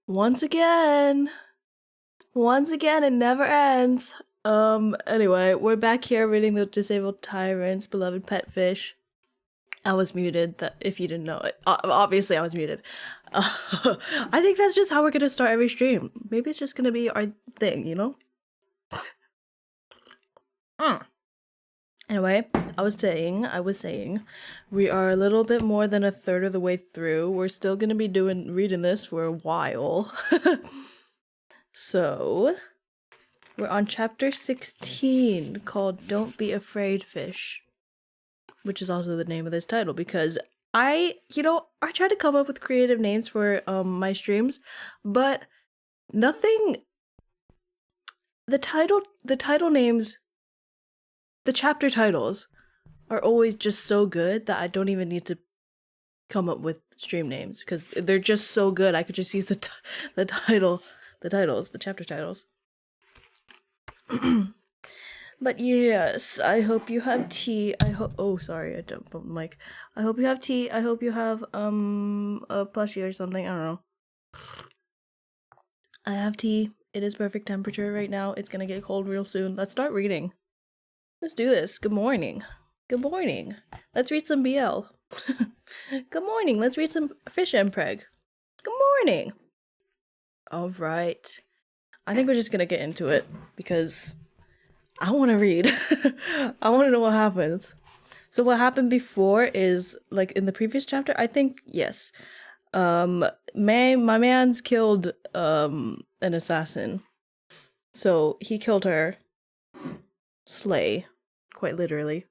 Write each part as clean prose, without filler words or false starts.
Once again, it never ends. Anyway, we're back here reading the Disabled Tyrant's Beloved Pet Fish. I was muted, that if you didn't know it. Obviously, I was muted. I think that's just how we're gonna start every stream. Maybe it's just gonna be our thing, you know? Anyway, I was saying, we are a little bit more than a third of the way through. We're still gonna be reading this for a while. So, we're on chapter 16 called Don't Be Afraid Fish, which is also the name of this title because I try to come up with creative names for my streams, but nothing. The title names, the chapter titles are always just so good that I don't even need to come up with stream names because they're just so good. I could just use the chapter titles. But yes, I hope you have tea. Oh, sorry, I jumped on the mic. I hope you have tea. I hope you have a plushie or something. I don't know. I have tea. It is perfect temperature right now. It's gonna get cold real soon. Let's start reading. Let's do this. Good morning. Good morning. Let's read some BL. Good morning. Let's read some Fish Mpreg. Good morning. All right. I think we're just gonna get into it because I want to read. I want to know what happens. So what happened before is, like, in the previous chapter, I think, yes. My man's killed an assassin. So he killed her. Slay. Quite literally.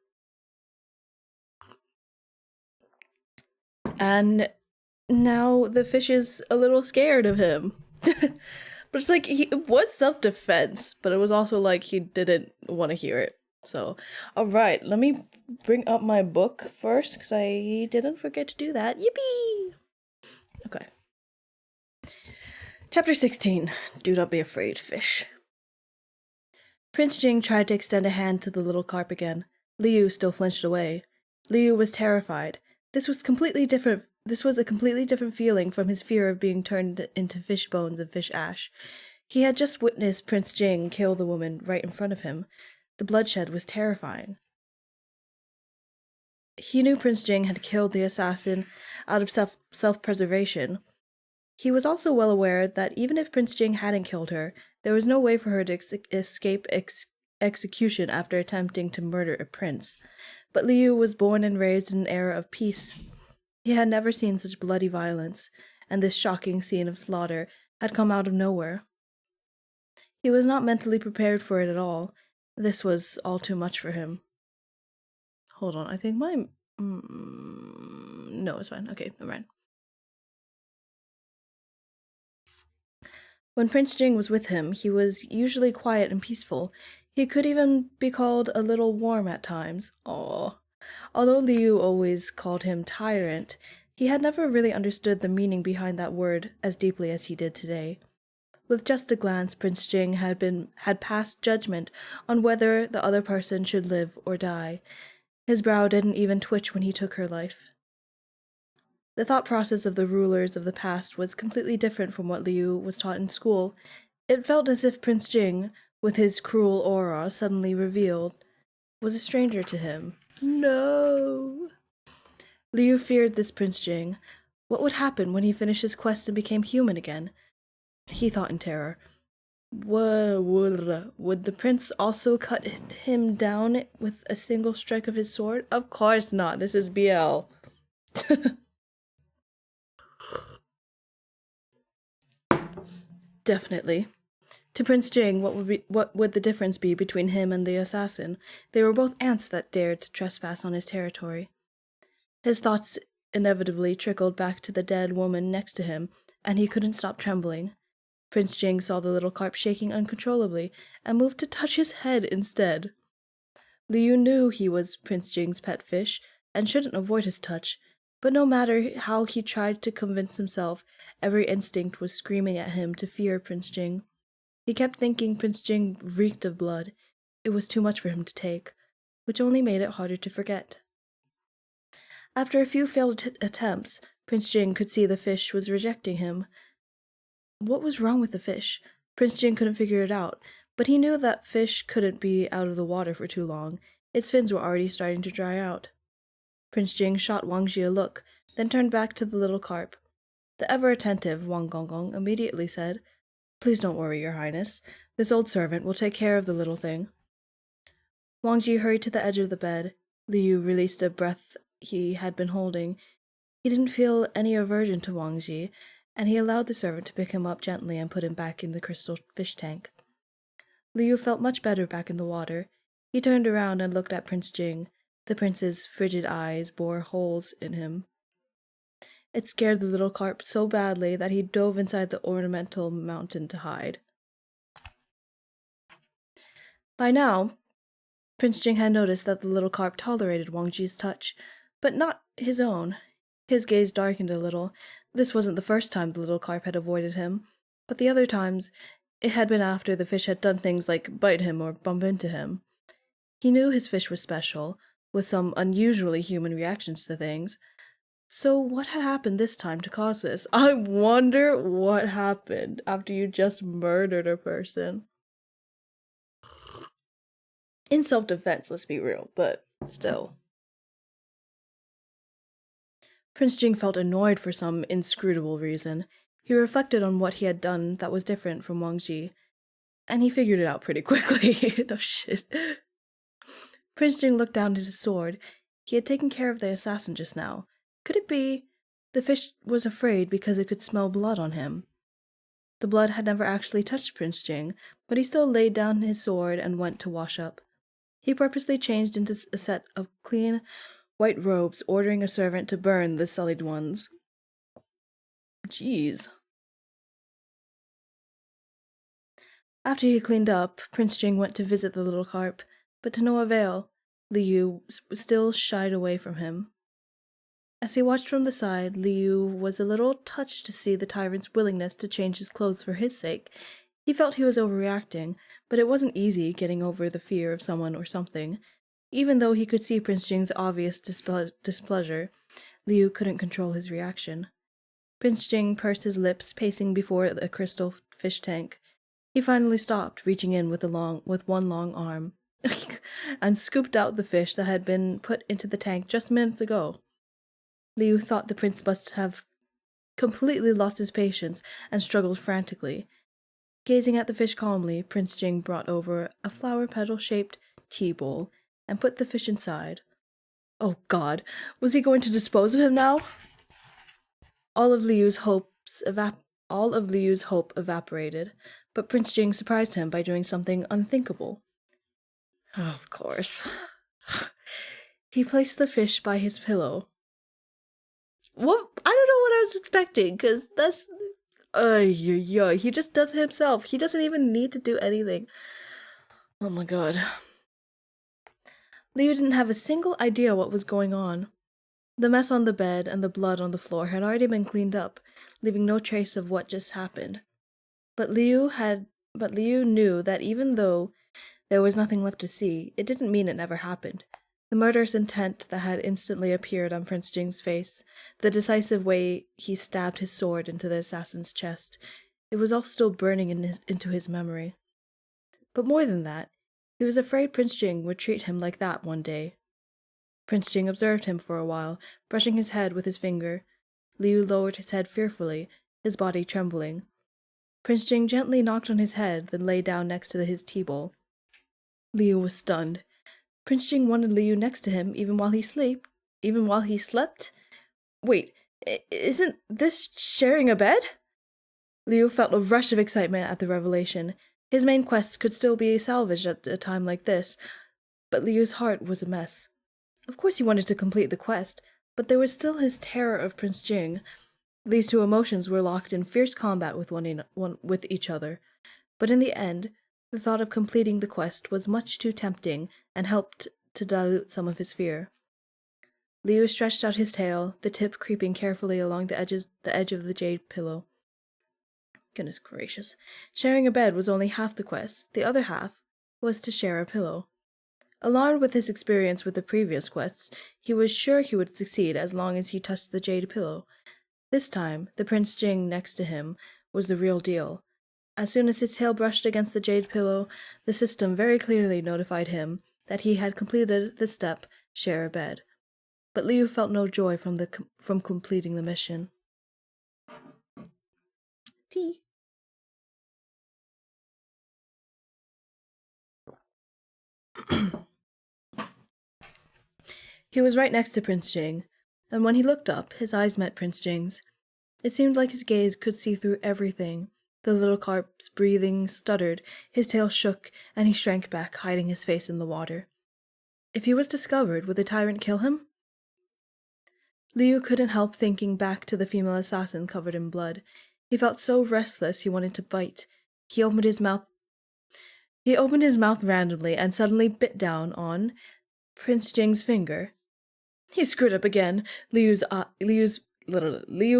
And now the fish is a little scared of him. But it's like, it was self-defense, but it was also like he didn't want to hear it. So, alright, let me bring up my book first, because I didn't forget to do that. Yippee! Okay. Chapter 16. Do not be afraid, fish. Prince Jing tried to extend a hand to the little carp again. Liu still flinched away. Liu was terrified. This was a completely different feeling from his fear of being turned into fish bones and fish ash. He had just witnessed Prince Jing kill the woman right in front of him. The bloodshed was terrifying. He knew Prince Jing had killed the assassin out of self-preservation. He was also well aware that even if Prince Jing hadn't killed her, there was no way for her to escape execution after attempting to murder a prince. But Liu was born and raised in an era of peace. He had never seen such bloody violence, and this shocking scene of slaughter had come out of nowhere. He was not mentally prepared for it at all. This was all too much for him. Hold on, I think my... No, it's fine. Okay, never mind. When Prince Jing was with him, he was usually quiet and peaceful. He could even be called a little warm at times. Aww. Although Liu always called him Tyrant, he had never really understood the meaning behind that word as deeply as he did today. With just a glance, Prince Jing had passed judgment on whether the other person should live or die. His brow didn't even twitch when he took her life. The thought process of the rulers of the past was completely different from what Liu was taught in school. It felt as if Prince Jing, with his cruel aura suddenly revealed, was a stranger to him. No! Liu feared this Prince Jing. What would happen when he finished his quest and became human again? He thought in terror. Would the prince also cut him down with a single strike of his sword? Of course not. This is BL. Definitely. To Prince Jing, what would the difference be between him and the assassin? They were both ants that dared to trespass on his territory. His thoughts inevitably trickled back to the dead woman next to him, and he couldn't stop trembling. Prince Jing saw the little carp shaking uncontrollably, and moved to touch his head instead. Liu knew he was Prince Jing's pet fish, and shouldn't avoid his touch, but no matter how he tried to convince himself, every instinct was screaming at him to fear Prince Jing. He kept thinking Prince Jing reeked of blood. It was too much for him to take, which only made it harder to forget. After a few failed attempts, Prince Jing could see the fish was rejecting him. What was wrong with the fish? Prince Jing couldn't figure it out, but he knew that fish couldn't be out of the water for too long. Its fins were already starting to dry out. Prince Jing shot Wang Ji a look, then turned back to the little carp. The ever-attentive Wang Gonggong immediately said, "Please don't worry, Your Highness. This old servant will take care of the little thing." Wang Ji hurried to the edge of the bed. Liu released a breath he had been holding. He didn't feel any aversion to Wang Ji, and he allowed the servant to pick him up gently and put him back in the crystal fish tank. Liu felt much better back in the water. He turned around and looked at Prince Jing. The prince's frigid eyes bore holes in him. It scared the little carp so badly that he dove inside the ornamental mountain to hide. By now, Prince Jing had noticed that the little carp tolerated Wang Ji's touch, but not his own. His gaze darkened a little. This wasn't the first time the little carp had avoided him, but the other times it had been after the fish had done things like bite him or bump into him. He knew his fish was special, with some unusually human reactions to things. So what had happened this time to cause this? I wonder what happened after you just murdered a person. In self-defense, let's be real, but still. Prince Jing felt annoyed for some inscrutable reason. He reflected on what he had done that was different from Wang Ji, and he figured it out pretty quickly. No shit. Prince Jing looked down at his sword. He had taken care of the assassin just now. Could it be the fish was afraid because it could smell blood on him? The blood had never actually touched Prince Jing, but he still laid down his sword and went to wash up. He purposely changed into a set of clean, white robes, ordering a servant to burn the sullied ones. Jeez. After he cleaned up, Prince Jing went to visit the little carp, but to no avail. Liu still shied away from him. As he watched from the side, Liu was a little touched to see the tyrant's willingness to change his clothes for his sake. He felt he was overreacting, but it wasn't easy getting over the fear of someone or something. Even though he could see Prince Jing's obvious displeasure, Liu couldn't control his reaction. Prince Jing pursed his lips, pacing before the crystal fish tank. He finally stopped, reaching in with one long arm, and scooped out the fish that had been put into the tank just minutes ago. Liu thought the prince must have completely lost his patience and struggled frantically. Gazing at the fish calmly, Prince Jing brought over a flower petal-shaped tea bowl and put the fish inside. Oh God, was he going to dispose of him now? All of Liu's hope evaporated, but Prince Jing surprised him by doing something unthinkable. Of course. He placed the fish by his pillow. What? I don't know what I was expecting, because that's... he just does it himself. He doesn't even need to do anything. Oh my God. Liu didn't have a single idea what was going on. The mess on the bed and the blood on the floor had already been cleaned up, leaving no trace of what just happened. But Liu knew that even though there was nothing left to see, it didn't mean it never happened. The murderous intent that had instantly appeared on Prince Jing's face, the decisive way he stabbed his sword into the assassin's chest, it was all still burning into his memory. But more than that, he was afraid Prince Jing would treat him like that one day. Prince Jing observed him for a while, brushing his head with his finger. Liu lowered his head fearfully, his body trembling. Prince Jing gently knocked on his head, then lay down next to his tea bowl. Liu was stunned. Prince Jing wanted Liu next to him even while he slept? Wait, isn't this sharing a bed? Liu felt a rush of excitement at the revelation. His main quest could still be salvaged at a time like this, but Liu's heart was a mess. Of course he wanted to complete the quest, but there was still his terror of Prince Jing. These two emotions were locked in fierce combat with each other, but in the end, the thought of completing the quest was much too tempting and helped to dilute some of his fear. Liu stretched out his tail, the tip creeping carefully along the edge of the jade pillow. Goodness gracious. Sharing a bed was only half the quest. The other half was to share a pillow. Alarmed with his experience with the previous quests, he was sure he would succeed as long as he touched the jade pillow. This time, the Prince Jing next to him was the real deal. As soon as his tail brushed against the jade pillow, the system very clearly notified him that he had completed the step, share a bed. But Liu felt no joy from completing the mission. Tea. He was right next to Prince Jing, and when he looked up, his eyes met Prince Jing's. It seemed like his gaze could see through everything. The little carp's breathing stuttered, his tail shook, and he shrank back, hiding his face in the water. If he was discovered, would the tyrant kill him? Liu couldn't help thinking back to the female assassin covered in blood. He felt so restless he wanted to bite. He opened his mouth randomly and suddenly bit down on Prince Jing's finger. He screwed up again. Liu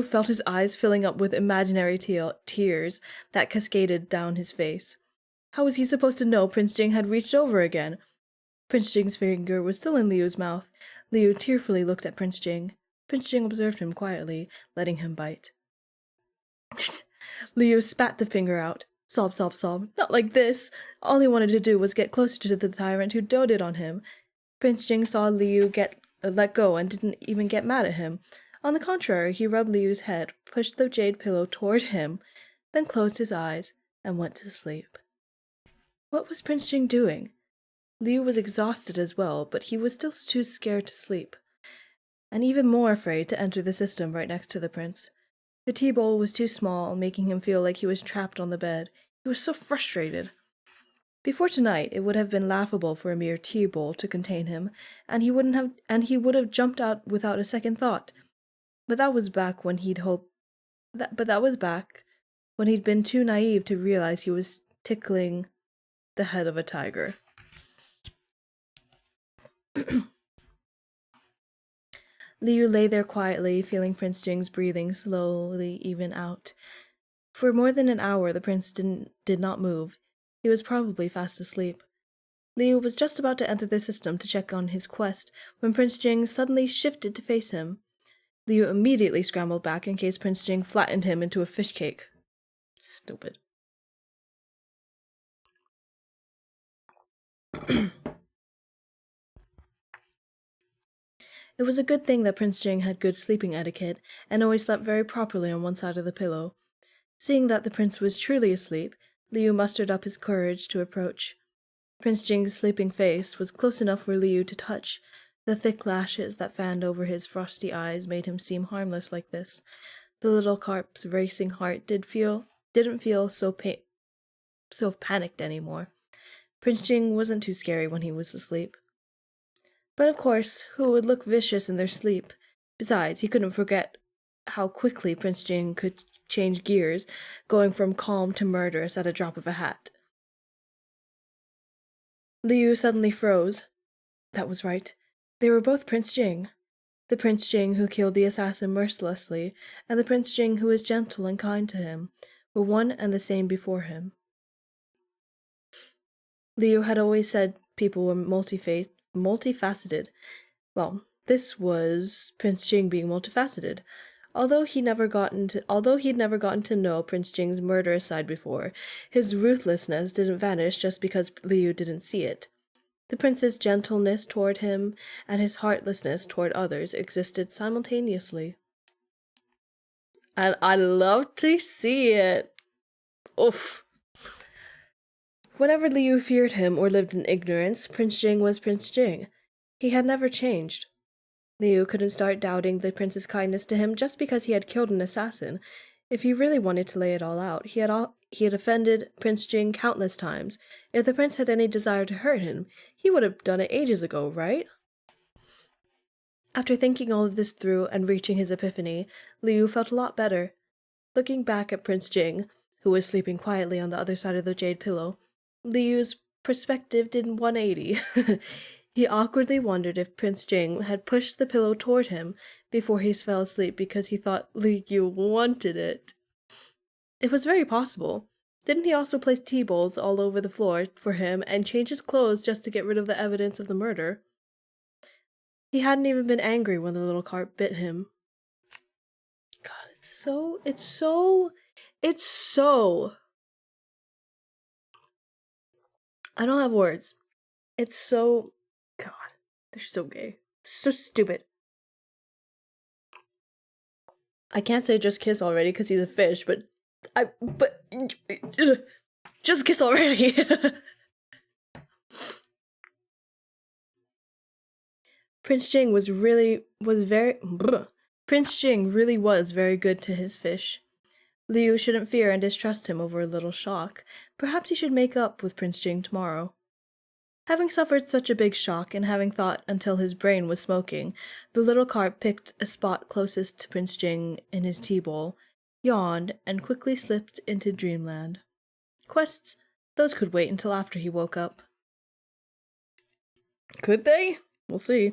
felt his eyes filling up with imaginary tears that cascaded down his face. How was he supposed to know Prince Jing had reached over again? Prince Jing's finger was still in Liu's mouth. Liu tearfully looked at Prince Jing. Prince Jing observed him quietly, letting him bite. Liu spat the finger out. Sob, sob, sob. Not like this. All he wanted to do was get closer to the tyrant who doted on him. Prince Jing saw Liu let go and didn't even get mad at him. On the contrary, he rubbed Liu's head, pushed the jade pillow toward him, then closed his eyes and went to sleep. What was Prince Jing doing? Liu was exhausted as well, but he was still too scared to sleep, and even more afraid to enter the system right next to the prince. The tea bowl was too small, making him feel like he was trapped on the bed. He was so frustrated. Before tonight, it would have been laughable for a mere tea bowl to contain him, and he would have jumped out without a second thought. But that was back when he'd been too naive to realize he was tickling the head of a tiger. Liu lay there quietly, feeling Prince Jing's breathing slowly even out. For more than an hour, the prince did not move. He was probably fast asleep. Liu was just about to enter the system to check on his quest when Prince Jing suddenly shifted to face him. Liu immediately scrambled back in case Prince Jing flattened him into a fish cake. Stupid. It was a good thing that Prince Jing had good sleeping etiquette and always slept very properly on one side of the pillow. Seeing that the prince was truly asleep, Liu mustered up his courage to approach. Prince Jing's sleeping face was close enough for Liu to touch. The thick lashes that fanned over his frosty eyes made him seem harmless like this. The little carp's racing heart didn't feel so panicked anymore. Prince Jing wasn't too scary when he was asleep. But of course, who would look vicious in their sleep? Besides, he couldn't forget how quickly Prince Jing could change gears, going from calm to murderous at a drop of a hat. Liu suddenly froze. That was right. They were both Prince Jing. The Prince Jing who killed the assassin mercilessly, and the Prince Jing who was gentle and kind to him, were one and the same before him. Liu had always said people were multifaceted. Well, this was Prince Jing being multifaceted. Although he'd never gotten to know Prince Jing's murderous side before, his ruthlessness didn't vanish just because Liu didn't see it. The prince's gentleness toward him and his heartlessness toward others existed simultaneously. And I love to see it. Oof. Whenever Liu feared him or lived in ignorance, Prince Jing was Prince Jing. He had never changed. Liu couldn't start doubting the prince's kindness to him just because he had killed an assassin. If he really wanted to lay it all out, he had offended Prince Jing countless times. If the prince had any desire to hurt him, he would have done it ages ago, right? After thinking all of this through and reaching his epiphany, Liu felt a lot better. Looking back at Prince Jing, who was sleeping quietly on the other side of the jade pillow, Liu's perspective did 180. He awkwardly wondered if Prince Jing had pushed the pillow toward him before he fell asleep because he thought Liu wanted it. It was very possible. Didn't he also place tea bowls all over the floor for him and change his clothes just to get rid of the evidence of the murder? He hadn't even been angry when the little carp bit him. God, it's so It's so... I don't have words. It's so... God, they're so gay. So stupid. I can't say just kiss already because he's a fish, but... Just kiss already! Prince Jing was very... Prince Jing really was very good to his fish. Liu shouldn't fear and distrust him over a little shock. Perhaps he should make up with Prince Jing tomorrow. Having suffered such a big shock and having thought until his brain was smoking, the little carp picked a spot closest to Prince Jing in his tea bowl, yawned, and quickly slipped into dreamland. Quests, those could wait until after he woke up. Could they? We'll see.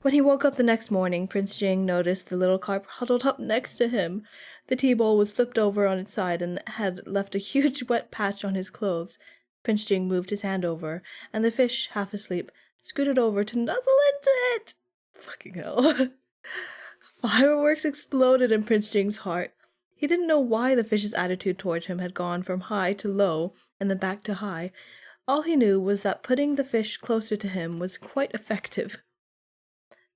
When he woke up the next morning, Prince Jing noticed the little carp huddled up next to him. The tea bowl was flipped over on its side and had left a huge wet patch on his clothes. Prince Jing moved his hand over, and the fish, half asleep, scooted over to nuzzle into it. Fucking hell. Fireworks exploded in Prince Jing's heart. He didn't know why the fish's attitude toward him had gone from high to low and then back to high. All he knew was that putting the fish closer to him was quite effective.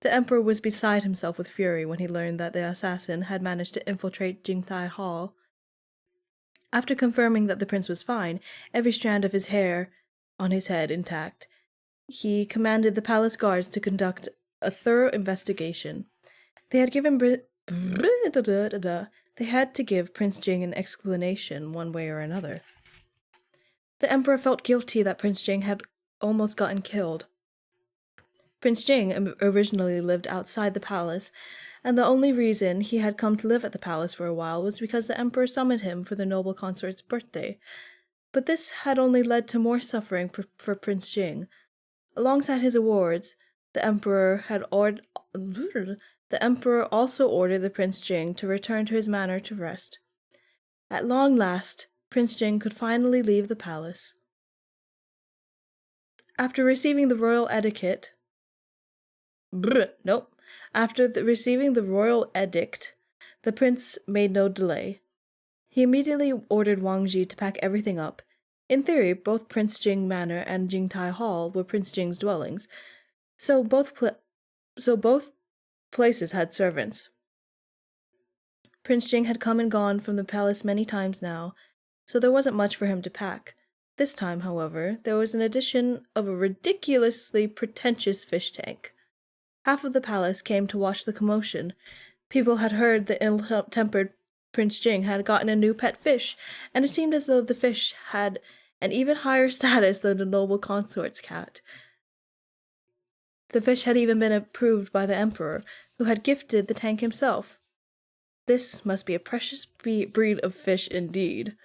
The Emperor was beside himself with fury when he learned that the assassin had managed to infiltrate Jingtai Hall. After confirming that the prince was fine, every strand of his hair on his head intact, he commanded the palace guards to conduct a thorough investigation. They had to give Prince Jing an explanation one way or another. The Emperor felt guilty that Prince Jing had almost gotten killed. Prince Jing originally lived outside the palace, and the only reason he had come to live at the palace for a while was because the Emperor summoned him for the noble consort's birthday. But this had only led to more suffering for Prince Jing. Alongside his awards, the Emperor also ordered the Prince Jing to return to his manor to rest. At long last, Prince Jing could finally leave the palace. After receiving the royal edict, the prince made no delay. He immediately ordered Wang Ji to pack everything up. In theory, both Prince Jing Manor and Jingtai Hall were Prince Jing's dwellings, so both places had servants. Prince Jing had come and gone from the palace many times now, so there wasn't much for him to pack. This time, however, there was an addition of a ridiculously pretentious fish tank. Half of the palace came to watch the commotion. People had heard the ill-tempered Prince Jing had gotten a new pet fish, and it seemed as though the fish had an even higher status than the noble consort's cat. The fish had even been approved by the Emperor, who had gifted the tank himself. This must be a precious breed of fish indeed.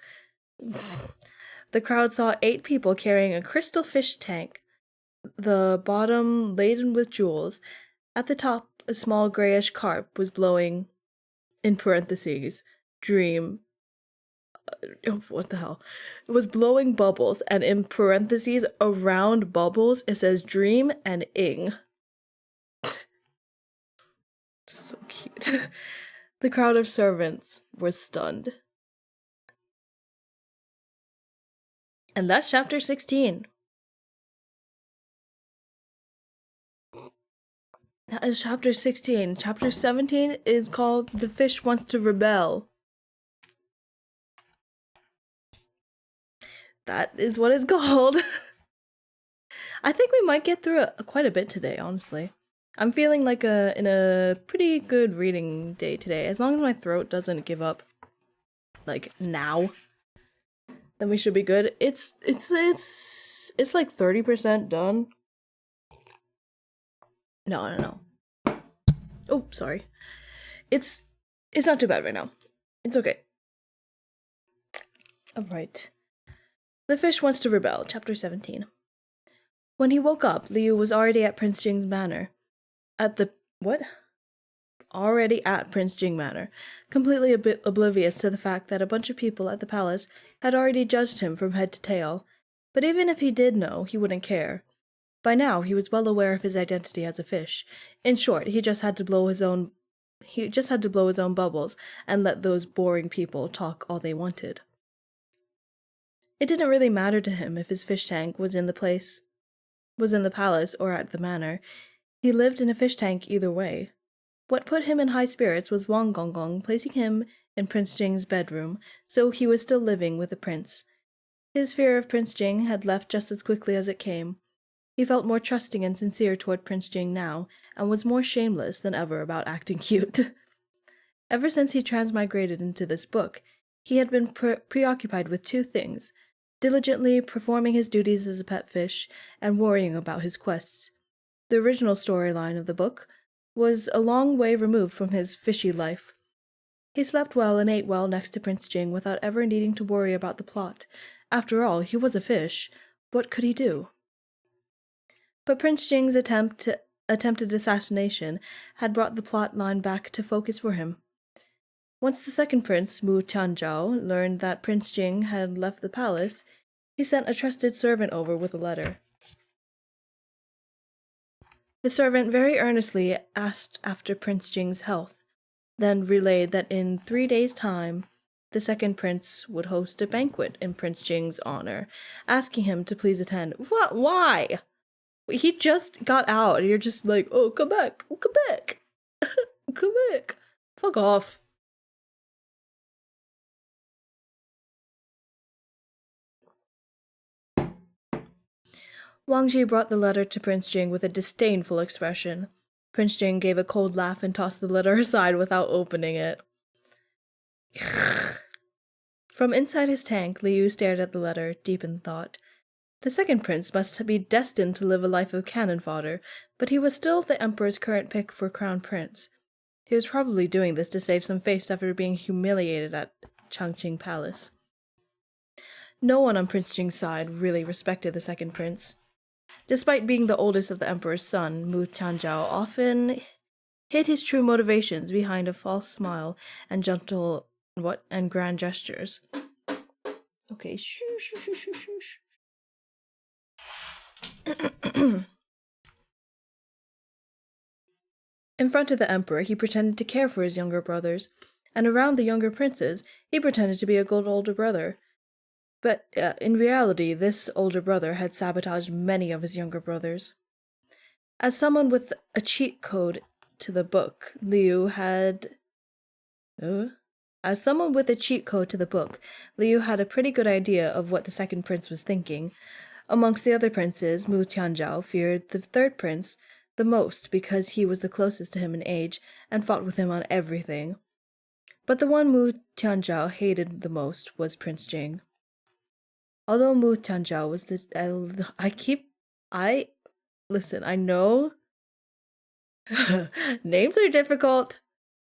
The crowd saw 8 people carrying a crystal fish tank, the bottom laden with jewels. At the top, a small grayish carp was blowing, in parentheses, dream. What the hell? It was blowing bubbles, and in parentheses, around bubbles, it says dream and ing. So cute. The crowd of servants was stunned. And that's chapter 16. That is chapter 16. Chapter 17 is called The Fish Wants to Rebel. That is what it's called. I think we might get through quite a bit today, honestly. I'm feeling like in a pretty good reading day today. As long as my throat doesn't give up, like, now, then we should be good. It's like 30% done. No. Oh, sorry. It's not too bad right now. It's okay. Alright. The Fish Wants to Rebel, Chapter 17. When he woke up, Liu was already at Prince Jing's manor. Already at Prince Jing Manor, completely oblivious to the fact that a bunch of people at the palace had already judged him from head to tail. But even if he did know, he wouldn't care. By now, he was well aware of his identity as a fish. In short, he just had to blow his own he just had to blow his own bubbles and let those boring people talk all they wanted. It didn't really matter to him if his fish tank was in the palace or at the manor. He lived in a fish tank either way. What put him in high spirits was Wang Gonggong placing him in Prince Jing's bedroom, so he was still living with the prince. His fear of Prince Jing had left just as quickly as it came. He felt more trusting and sincere toward Prince Jing now, and was more shameless than ever about acting cute. Ever since he transmigrated into this book, he had been preoccupied with two things: diligently performing his duties as a pet fish and worrying about his quests. The original storyline of the book was a long way removed from his fishy life. He slept well and ate well next to Prince Jing without ever needing to worry about the plot. After all, he was a fish. What could he do? But Prince Jing's attempted assassination had brought the plot line back to focus for him. Once the second prince, Mu Tianzhao, learned that Prince Jing had left the palace, he sent a trusted servant over with a letter. The servant very earnestly asked after Prince Jing's health, then relayed that in 3 days' time, the second prince would host a banquet in Prince Jing's honor, asking him to please attend. What? Why? He just got out, and you're just like, oh, come back, come back, come back. Fuck off. Wang Ji brought the letter to Prince Jing with a disdainful expression. Prince Jing gave a cold laugh and tossed the letter aside without opening it. From inside his tank, Liu stared at the letter, deep in thought. The second prince must be destined to live a life of cannon fodder, but he was still the emperor's current pick for crown prince. He was probably doing this to save some face after being humiliated at Changqing Palace. No one on Prince Jing's side really respected the second prince. Despite being the oldest of the emperor's son, Mu Tianzhao often hid his true motivations behind a false smile and and grand gestures. Okay, shh. In front of the emperor, he pretended to care for his younger brothers, and around the younger princes, he pretended to be a good older brother. But in reality, this older brother had sabotaged many of his younger brothers. As someone with a cheat code to the book, Liu had a pretty good idea of what the second prince was thinking. Amongst the other princes, Mu Tianzhao feared the third prince the most because he was the closest to him in age and fought with him on everything. But the one Mu Tianzhao hated the most was Prince Jing. Although Mu Tianzhao was this, I know names are difficult,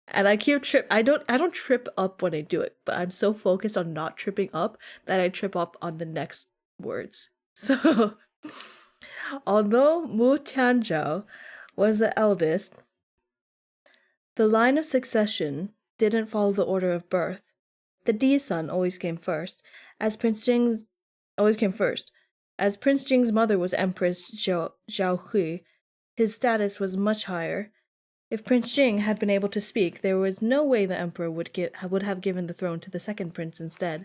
and I don't trip up when I do it, but I'm so focused on not tripping up that I trip up on the next words. So, although Mu Tianzhao was the eldest, the line of succession didn't follow the order of birth. The D son always came first, as Prince Jing's mother was Empress Zhao Hui, his status was much higher. If Prince Jing had been able to speak, there was no way the emperor would have given the throne to the second prince instead.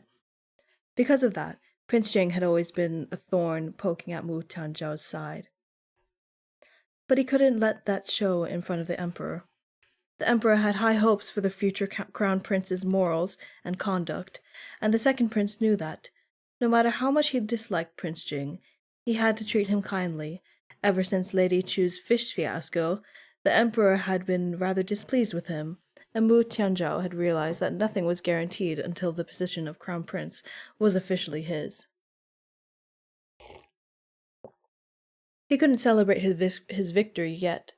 Because of that, Prince Jing had always been a thorn poking at Mu Tianzhao's side. But he couldn't let that show in front of the emperor. The emperor had high hopes for the future crown prince's morals and conduct, and the second prince knew that. No matter how much he disliked Prince Jing, he had to treat him kindly. Ever since Lady Chu's fish fiasco, the emperor had been rather displeased with him, and Mu Tianzhao had realized that nothing was guaranteed until the position of crown prince was officially his. He couldn't celebrate his victory yet.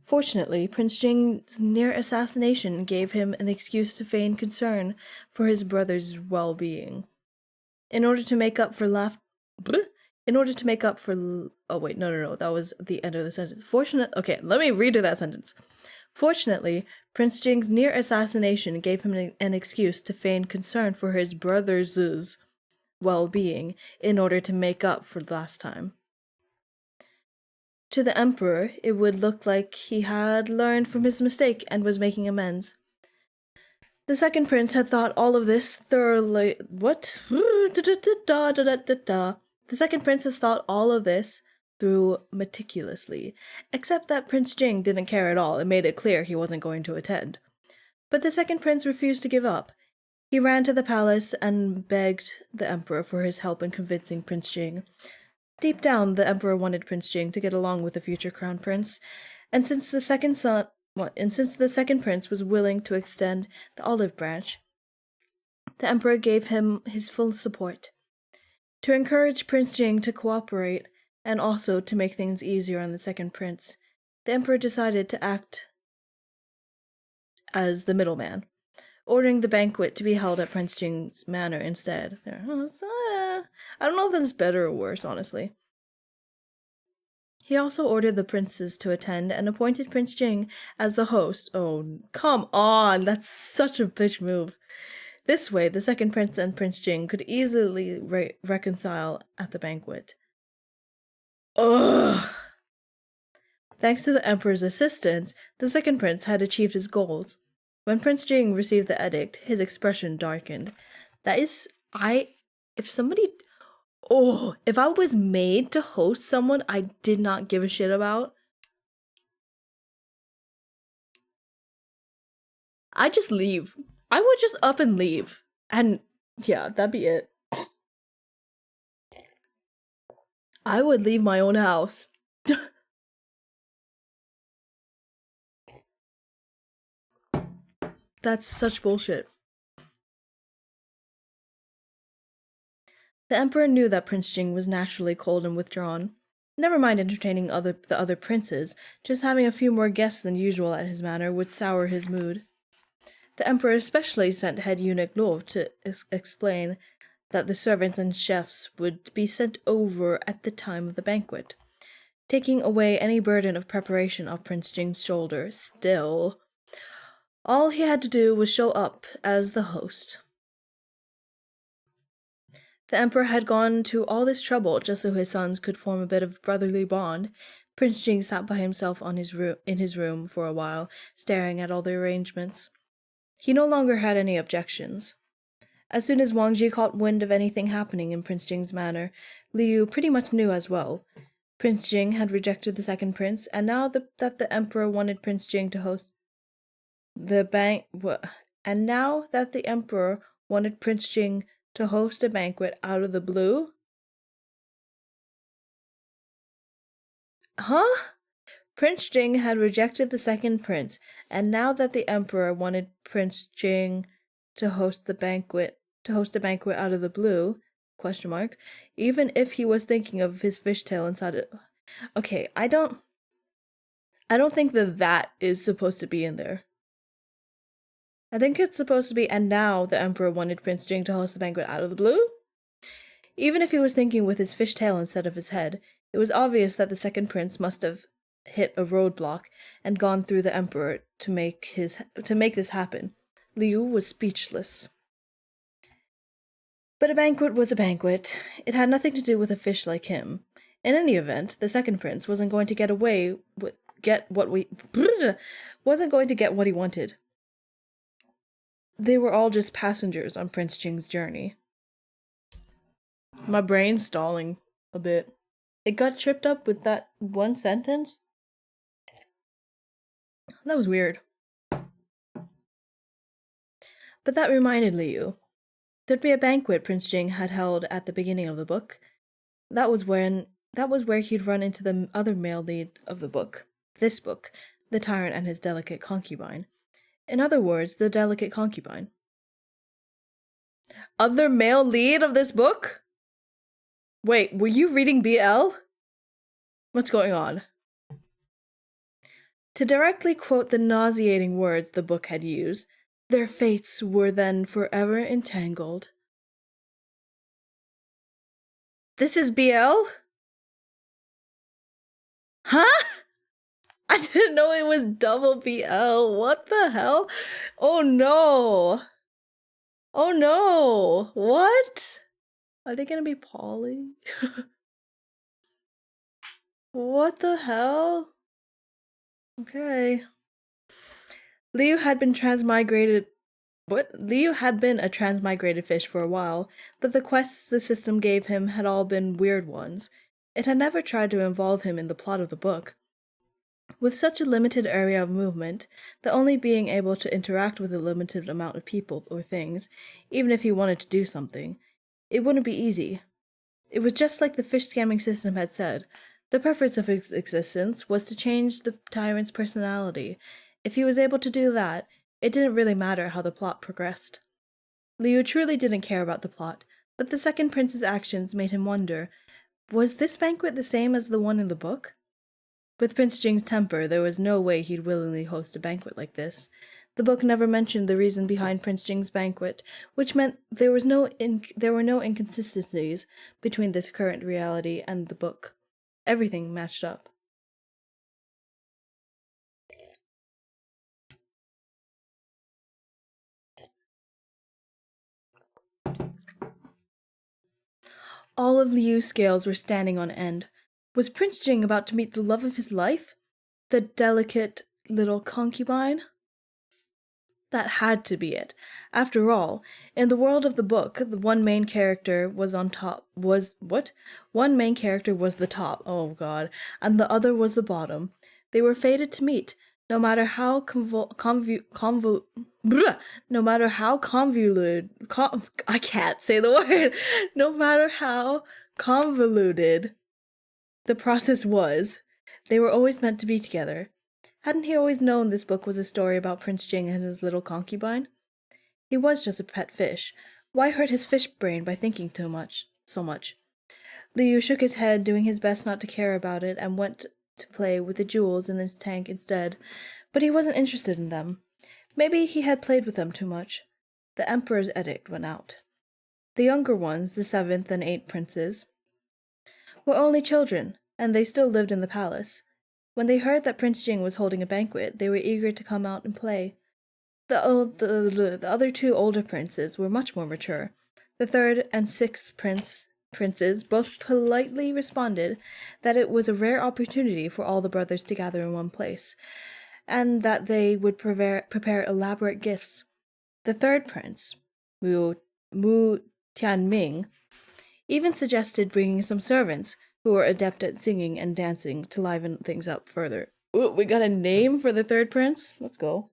Fortunately, Prince Jing's near assassination gave him an excuse to feign concern for his brother's well-being. That was the end of the sentence. Let me redo that sentence. Fortunately, Prince Jing's near assassination gave him an excuse to feign concern for his brother's well-being in order to make up for last time. To the Emperor, it would look like he had learned from his mistake and was making amends. The second prince had thought all of this thoroughly. What? The second prince has thought all of this through meticulously, except that Prince Jing didn't care at all and made it clear he wasn't going to attend. But the second prince refused to give up. He ran to the palace and begged the emperor for his help in convincing Prince Jing. Deep down, the emperor wanted Prince Jing to get along with the future crown prince, and since the second prince was willing to extend the olive branch, the emperor gave him his full support. To encourage Prince Jing to cooperate, and also to make things easier on the second prince, the emperor decided to act as the middleman, ordering the banquet to be held at Prince Jing's manor instead. I don't know if that's better or worse, honestly. He also ordered the princes to attend and appointed Prince Jing as the host. Oh, come on! That's such a bitch move. This way, the second prince and Prince Jing could easily reconcile at the banquet. Ugh! Thanks to the emperor's assistance, the second prince had achieved his goals. When Prince Jing received the edict, his expression darkened. If I was made to host someone I did not give a shit about, I'd just leave. I would just up and leave. And yeah, that'd be it. I would leave my own house. That's such bullshit. The emperor knew that Prince Jing was naturally cold and withdrawn. Never mind entertaining the other princes, just having a few more guests than usual at his manor would sour his mood. The emperor especially sent head eunuch Lov to explain that the servants and chefs would be sent over at the time of the banquet, taking away any burden of preparation off Prince Jing's shoulder. Still, all he had to do was show up as the host. The emperor had gone to all this trouble just so his sons could form a bit of brotherly bond. Prince Jing sat by himself in his room for a while, staring at all the arrangements. He no longer had any objections. As soon as Wang Ji caught wind of anything happening in Prince Jing's manor, Liu pretty much knew as well. Prince Jing had rejected the second prince, and now that the emperor wanted Prince Jing to host a banquet out of the blue? Huh? Prince Jing had rejected the second prince, and now that the emperor wanted Prince Jing to host a banquet out of the blue, ? Even if he was thinking of his fishtail inside it. Okay, I don't think that is supposed to be in there. I think it's supposed to be, and now the emperor wanted Prince Jing to host the banquet out of the blue? Even if he was thinking with his fishtail instead of his head, it was obvious that the second prince must have hit a roadblock and gone through the emperor to make this happen. Liu was speechless. But a banquet was a banquet. It had nothing to do with a fish like him. In any event, the second prince wasn't going to get what he wanted. They were all just passengers on Prince Jing's journey. My brain's stalling a bit. It got tripped up with that one sentence. That was weird. But that reminded Liu. There'd be a banquet Prince Jing had held at the beginning of the book. That was where he'd run into the other male lead of the book. This book, the Tyrant and his delicate concubine. In other words, the delicate concubine. Other male lead of this book? Wait, were you reading BL? What's going on? To directly quote the nauseating words the book had used, their fates were then forever entangled. This is BL? Huh? I didn't know it was double BL. What the hell? Oh no. Oh no. What? Are they gonna be poly? What the hell? Okay. Liu had been transmigrated. What? Liu had been a transmigrated fish for a while, but the quests the system gave him had all been weird ones. It had never tried to involve him in the plot of the book. With such a limited area of movement, the only being able to interact with a limited amount of people or things, even if he wanted to do something, it wouldn't be easy. It was just like the fish scamming system had said. The purpose of his existence was to change the tyrant's personality. If he was able to do that, it didn't really matter how the plot progressed. Liu truly didn't care about the plot, but the second prince's actions made him wonder, was this banquet the same as the one in the book? With Prince Jing's temper, there was no way he'd willingly host a banquet like this. The book never mentioned the reason behind Prince Jing's banquet, which meant there were no inconsistencies between this current reality and the book. Everything matched up. All of Liu's scales were standing on end. Was Prince Jing about to meet the love of his life? The delicate little concubine? That had to be it. After all, in the world of the book, the one main character was on top. Was what? One main character was the top. Oh god, and the other was the bottom. They were fated to meet, no matter how no matter how convoluted. I can't say the word. No matter how convoluted the process was, they were always meant to be together. Hadn't he always known this book was a story about Prince Jing and his little concubine? He was just a pet fish. Why hurt his fish brain by thinking so much? Liu shook his head, doing his best not to care about it, and went to play with the jewels in his tank instead. But he wasn't interested in them. Maybe he had played with them too much. The Emperor's edict went out. The younger ones, the seventh and eighth princes, were only children, and they still lived in the palace. When they heard that Prince Jing was holding a banquet, they were eager to come out and play. The other two older princes were much more mature. The third and sixth princes both politely responded that it was a rare opportunity for all the brothers to gather in one place, and that they would prepare elaborate gifts. The third prince, Mu Tianming, even suggested bringing some servants who were adept at singing and dancing to liven things up further. Ooh, we got a name for the third prince? Let's go.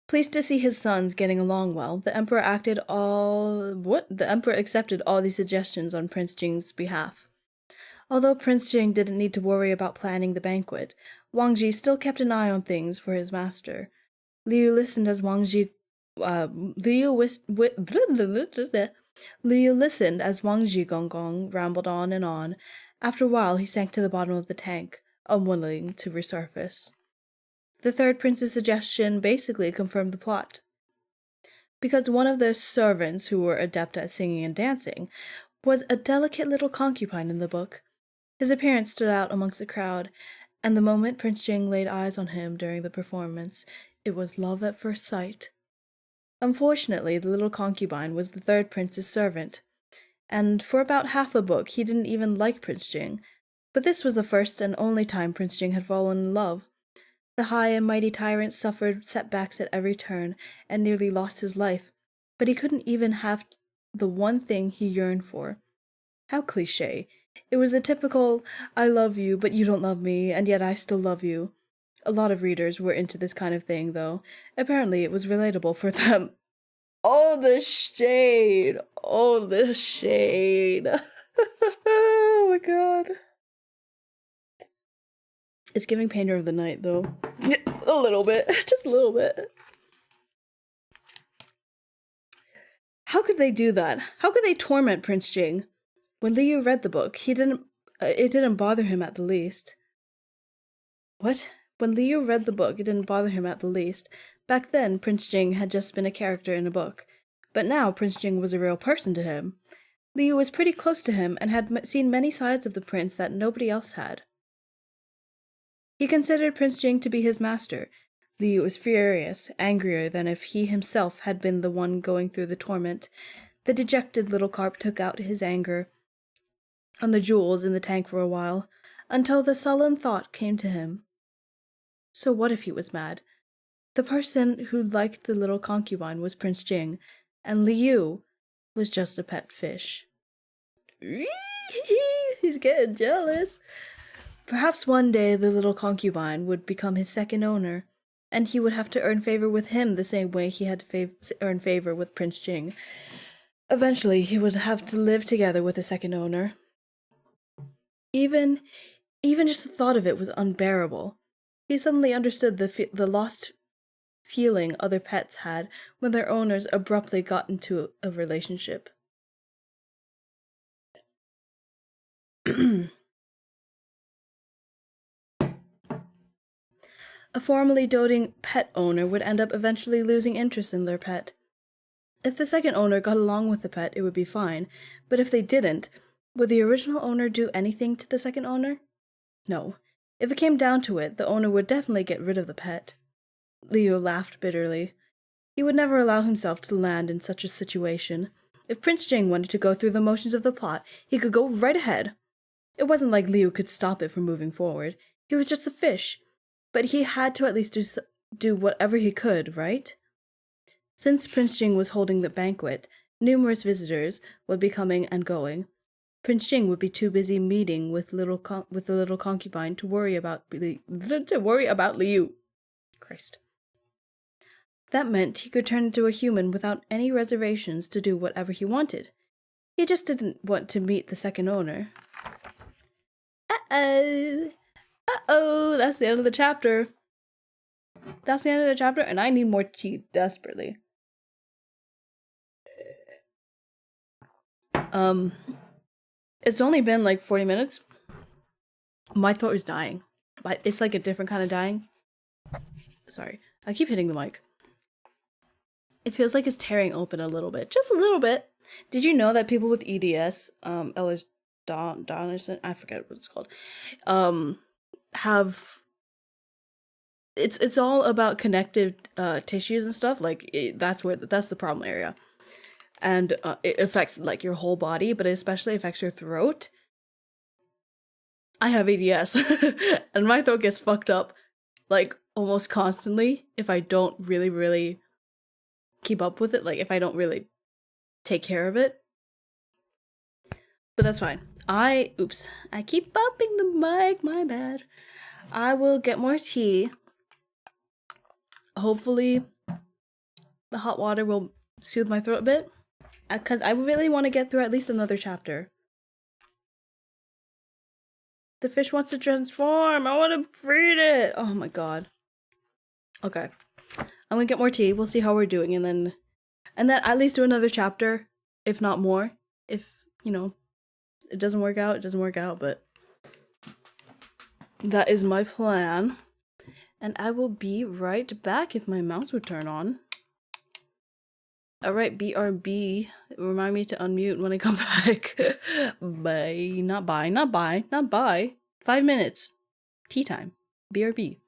Pleased to see his sons getting along well, the emperor accepted all these suggestions on Prince Jing's behalf. Although Prince Jing didn't need to worry about planning the banquet, Wang Ji still kept an eye on things for his master. Liu listened as Wang Ji Liu listened as Wang Ji Gong rambled on and on. After a while, he sank to the bottom of the tank, unwilling to resurface. The third prince's suggestion basically confirmed the plot. Because one of the servants who were adept at singing and dancing was a delicate little concubine in the book. His appearance stood out amongst the crowd, and the moment Prince Jing laid eyes on him during the performance, it was love at first sight. Unfortunately, the little concubine was the third prince's servant, and for about half the book he didn't even like Prince Jing. But this was the first and only time Prince Jing had fallen in love. The high and mighty tyrant suffered setbacks at every turn and nearly lost his life, but he couldn't even have the one thing he yearned for. How cliché. It was the typical, I love you, but you don't love me, and yet I still love you. A lot of readers were into this kind of thing, though. Apparently it was relatable for them. Oh, the shade! Oh, the shade! Oh my god. It's giving Painter of the Night, though. A little bit. Just a little bit. How could they do that? How could they torment Prince Jing? When Liu read the book, it didn't bother him at the least. What? When Liu read the book, it didn't bother him at the least. Back then, Prince Jing had just been a character in a book. But now, Prince Jing was a real person to him. Liu was pretty close to him and had seen many sides of the prince that nobody else had. He considered Prince Jing to be his master. Liu was furious, angrier than if he himself had been the one going through the torment. The dejected little carp took out his anger on the jewels in the tank for a while, until the sullen thought came to him. So what if he was mad? The person who liked the little concubine was Prince Jing, and Liu was just a pet fish. He's getting jealous. Perhaps one day the little concubine would become his second owner, and he would have to earn favor with him the same way he had to earn favor with Prince Jing. Eventually, he would have to live together with a second owner. Even just the thought of it was unbearable. He suddenly understood the lost feeling other pets had when their owners abruptly got into a relationship. A formerly doting pet owner would end up eventually losing interest in their pet. If the second owner got along with the pet, it would be fine, but if they didn't, would the original owner do anything to the second owner? No. If it came down to it, the owner would definitely get rid of the pet. Leo laughed bitterly. He would never allow himself to land in such a situation. If Prince Jing wanted to go through the motions of the plot, he could go right ahead. It wasn't like Leo could stop it from moving forward. He was just a fish. But he had to at least do whatever he could, right? Since Prince Jing was holding the banquet, numerous visitors would be coming and going. Prince Jing would be too busy meeting with the little concubine to worry about Liu. Christ. That meant he could turn into a human without any reservations to do whatever he wanted. He just didn't want to meet the second owner. Uh-oh, that's the end of the chapter. That's the end of the chapter, and I need more tea desperately. It's only been like 40 minutes. My throat is dying. But it's like a different kind of dying. Sorry, I keep hitting the mic. It feels like it's tearing open a little bit. Just a little bit. Did you know that people with EDS, Ehlers-Danlos, I forget what it's called, have... It's all about connective tissues and stuff. Like, that's the problem area. And it affects, like, your whole body, but it especially affects your throat. I have ADS, and my throat gets fucked up, like, almost constantly if I don't really, really keep up with it. Like, if I don't really take care of it. But that's fine. I keep bumping the mic, my bad. I will get more tea. Hopefully, the hot water will soothe my throat a bit. Because I really want to get through at least another chapter. The fish wants to transform. I want to breed it. Oh my god. Okay. I'm going to get more tea. We'll see how we're doing. And then at least do another chapter. If not more. If, it doesn't work out, it doesn't work out. But that is my plan. And I will be right back if my mouse would turn on. Alright, BRB. Remind me to unmute when I come back. Bye. Not bye. 5 minutes. Tea time. BRB.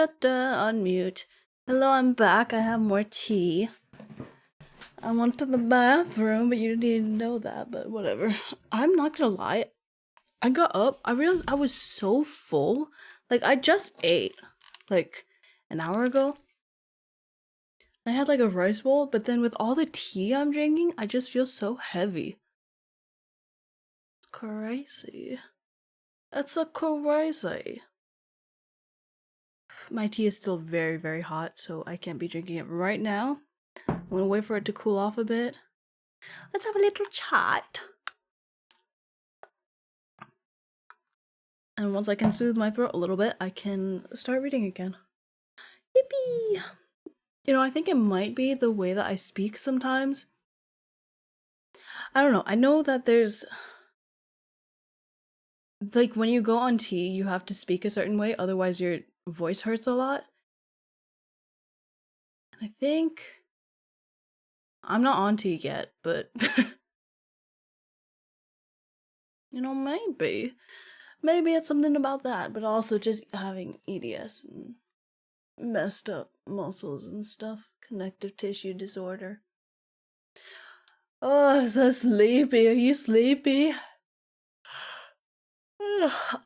Unmute. Hello, I'm back. I have more tea. I went to the bathroom, but you didn't even know that, but whatever. I'm not gonna lie. I got up, I realized I was so full. Like, I just ate, like, an hour ago. I had, like, a rice bowl, but then with all the tea I'm drinking, I just feel so heavy. It's crazy. It's a crazy. My tea is still very, very hot, so I can't be drinking it right now. I'm gonna wait for it to cool off a bit. Let's have a little chat. And once I can soothe my throat a little bit, I can start reading again. Yippee! You know, I think it might be the way that I speak sometimes. I don't know. I know that there's... like, when you go on tea, you have to speak a certain way, otherwise your voice hurts a lot. And I think... I'm not on tea yet, but... you know, maybe. Maybe it's something about that, but also just having EDS and messed up muscles and stuff. Connective tissue disorder. Oh, I'm so sleepy. Are you sleepy?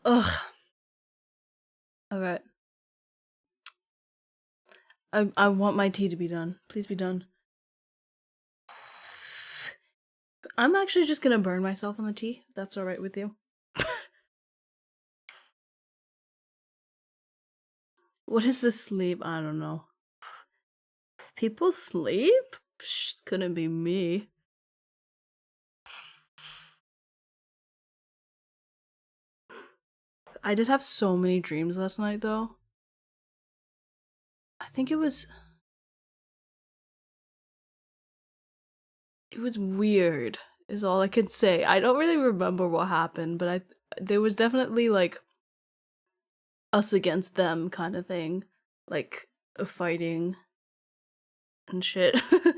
Ugh. Alright. I want my tea to be done. Please be done. I'm actually just gonna burn myself on the tea, if that's alright with you. What is this sleep? I don't know. People sleep? Psh, couldn't be me. I did have so many dreams last night, though. I think it was weird, is all I could say. I don't really remember what happened, but there was definitely, like, us against them kind of thing. Like, fighting and shit. It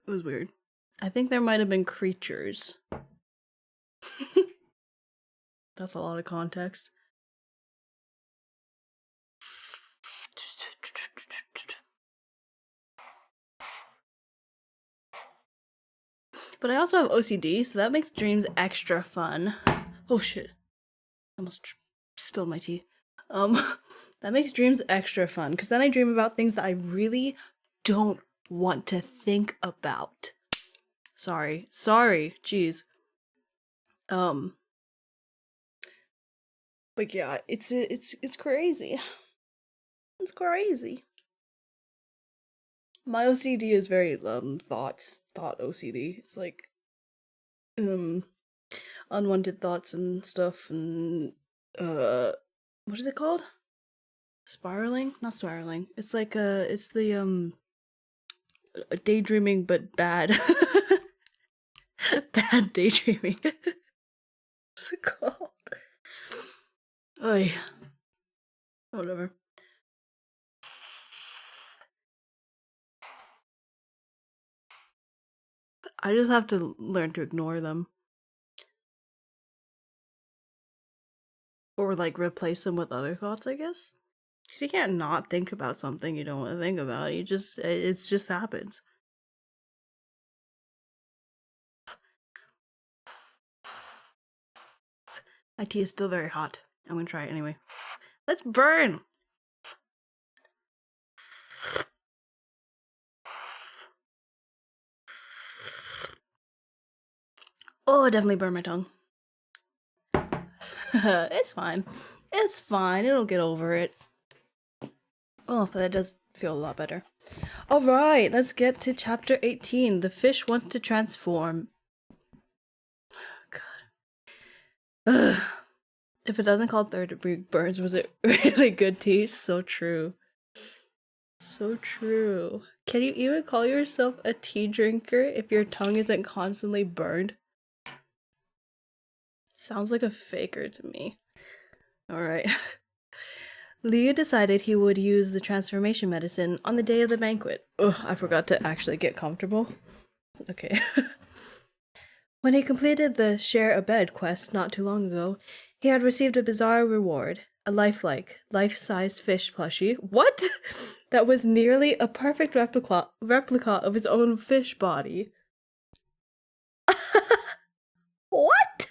was weird. I think there might have been creatures. That's a lot of context. But I also have OCD, so that makes dreams extra fun. Oh shit. I almost spilled my tea. That makes dreams extra fun, because then I dream about things that I really don't want to think about. Sorry, jeez. But yeah, it's crazy. It's crazy. My OCD is very thought OCD. It's like unwanted thoughts and stuff, and what is it called? Spiraling? Not spiraling. It's like it's the daydreaming but bad. Bad daydreaming. What's it called? Oy. Whatever. I just have to learn to ignore them. Or, like, replace them with other thoughts, I guess? Because you can't not think about something you don't want to think about. It just happens. My tea is still very hot. I'm gonna try it anyway. Let's burn! Oh, it definitely burned my tongue. It's fine. It's fine. It'll get over it. Oh, but that does feel a lot better. Alright, let's get to chapter 18. The fish wants to transform. God. Ugh. If it doesn't call third degree burns, was it really good tea? So true. So true. Can you even call yourself a tea drinker if your tongue isn't constantly burned? Sounds like a faker to me. Alright. Liu decided he would use the transformation medicine on the day of the banquet. Ugh, I forgot to actually get comfortable. Okay. When he completed the share a bed quest not too long ago, He had received a bizarre reward, a life-sized fish plushie. What? That was nearly a perfect replica of his own fish body. What?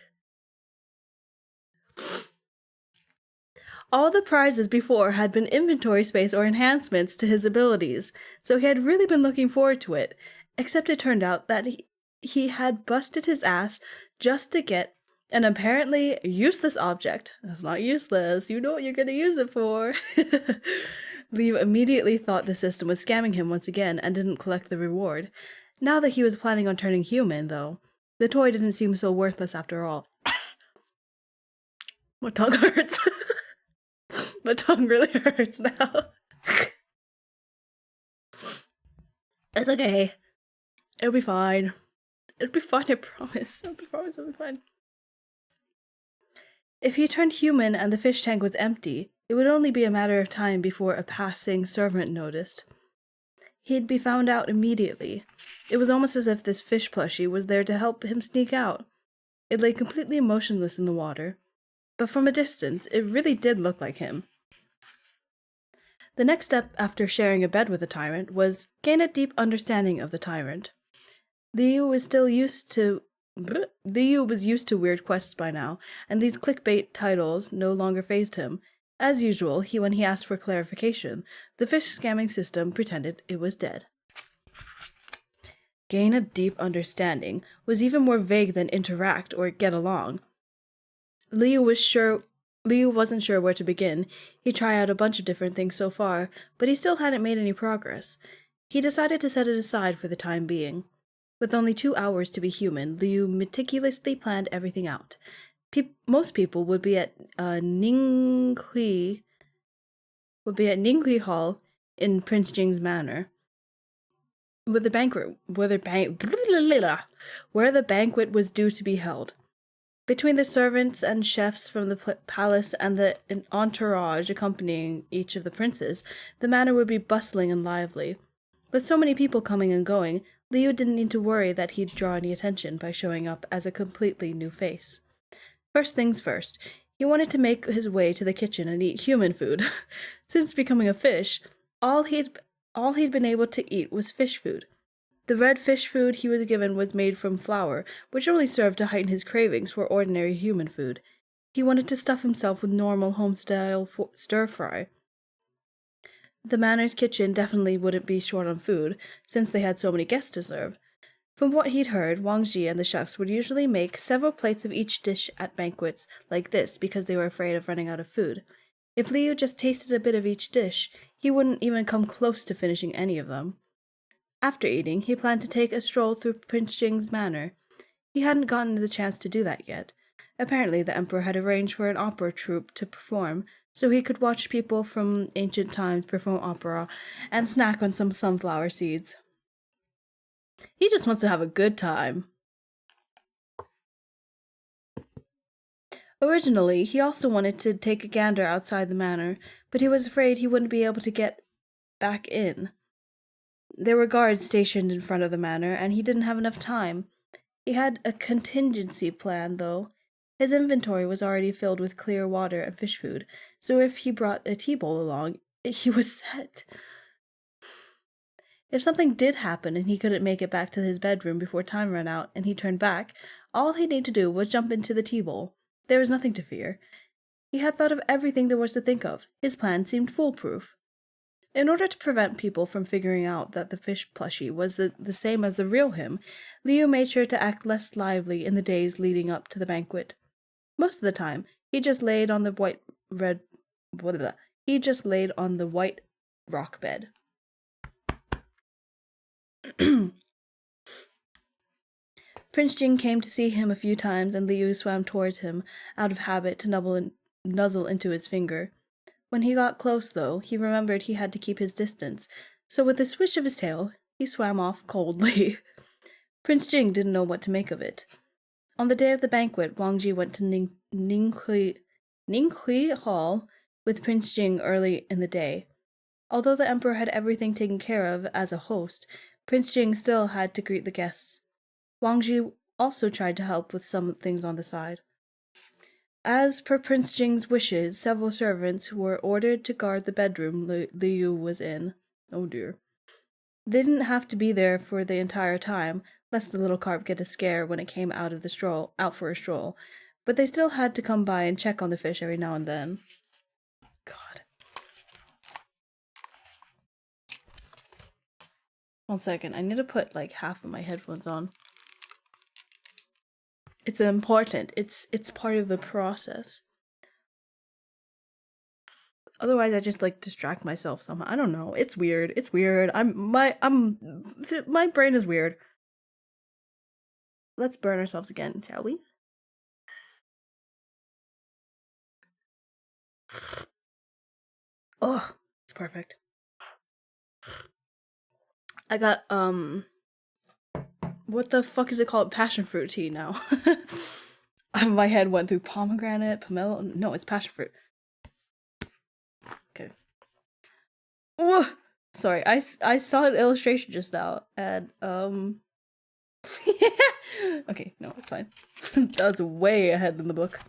All the prizes before had been inventory space or enhancements to his abilities, so he had really been looking forward to it, except it turned out that he had busted his ass just to get an apparently useless object. That's not useless, you know what you're gonna use it for. Liu immediately thought the system was scamming him once again and didn't collect the reward. Now that he was planning on turning human, though, the toy didn't seem so worthless after all. My tongue hurts. My tongue really hurts now. It's okay. It'll be fine. It'll be fine, I promise. It'll be fine. If he turned human and the fish tank was empty, it would only be a matter of time before a passing servant noticed. He'd be found out immediately. It was almost as if this fish plushie was there to help him sneak out. It lay completely motionless in the water, but from a distance, it really did look like him. The next step after sharing a bed with the Tyrant was gain a deep understanding of the Tyrant. Liu was used to weird quests by now, and these clickbait titles no longer fazed him. As usual, when he asked for clarification, the fish scamming system pretended it was dead. Gain a deep understanding was even more vague than interact or get along. Liu wasn't sure where to begin. He tried out a bunch of different things so far, but he still hadn't made any progress. He decided to set it aside for the time being. With only 2 hours to be human, Liu meticulously planned everything out. Most people would be at Ninghui Hall in Prince Jing's manor, where the banquet was due to be held. Between the servants and chefs from the palace and the entourage accompanying each of the princes, the manor would be bustling and lively. With so many people coming and going, Liu didn't need to worry that he'd draw any attention by showing up as a completely new face. First things first, he wanted to make his way to the kitchen and eat human food. Since becoming a fish, all he'd been able to eat was fish food. The red fish food he was given was made from flour, which only served to heighten his cravings for ordinary human food. He wanted to stuff himself with normal home-style stir-fry. The manor's kitchen definitely wouldn't be short on food, since they had so many guests to serve. From what he'd heard, Wang Ji and the chefs would usually make several plates of each dish at banquets like this because they were afraid of running out of food. If Liu just tasted a bit of each dish, he wouldn't even come close to finishing any of them. After eating, he planned to take a stroll through Prince Jing's manor. He hadn't gotten the chance to do that yet. Apparently, the emperor had arranged for an opera troupe to perform, so he could watch people from ancient times perform opera and snack on some sunflower seeds. He just wants to have a good time. Originally, he also wanted to take a gander outside the manor, but he was afraid he wouldn't be able to get back in. There were guards stationed in front of the manor, and he didn't have enough time. He had a contingency plan, though. His inventory was already filled with clear water and fish food, so if he brought a tea bowl along, he was set. If something did happen and he couldn't make it back to his bedroom before time ran out and he turned back, all he'd need to do was jump into the tea bowl. There was nothing to fear. He had thought of everything there was to think of. His plan seemed foolproof. In order to prevent people from figuring out that the fish plushie was the same as the real him, Liu made sure to act less lively in the days leading up to the banquet. Most of the time, he just laid on the white rock bed. Prince Jing came to see him a few times, and Liu swam towards him, out of habit to nuzzle into his finger. When he got close, though, he remembered he had to keep his distance, so with a swish of his tail, he swam off coldly. Prince Jing didn't know what to make of it. On the day of the banquet, Wang Ji went to Ninghui Hall with Prince Jing early in the day. Although the emperor had everything taken care of as a host, Prince Jing still had to greet the guests. Wang Ji also tried to help with some things on the side. As per Prince Jing's wishes, several servants were ordered to guard the bedroom Liu was in. Oh dear. They didn't have to be there for the entire time, lest the little carp get a scare when it came out for a stroll. But they still had to come by and check on the fish every now and then. God. 1 second, I need to put like half of my headphones on. It's important. It's part of the process. Otherwise, I just like distract myself somehow. I don't know. It's weird. It's weird. My brain is weird. Let's burn ourselves again, shall we? Oh, it's perfect. I got what the fuck is it called? Passion fruit tea now. My head went through pomegranate, pomelo. No, it's passion fruit. Okay. Oh, sorry. I saw an illustration just now, and okay, no, it's fine. That was way ahead in the book.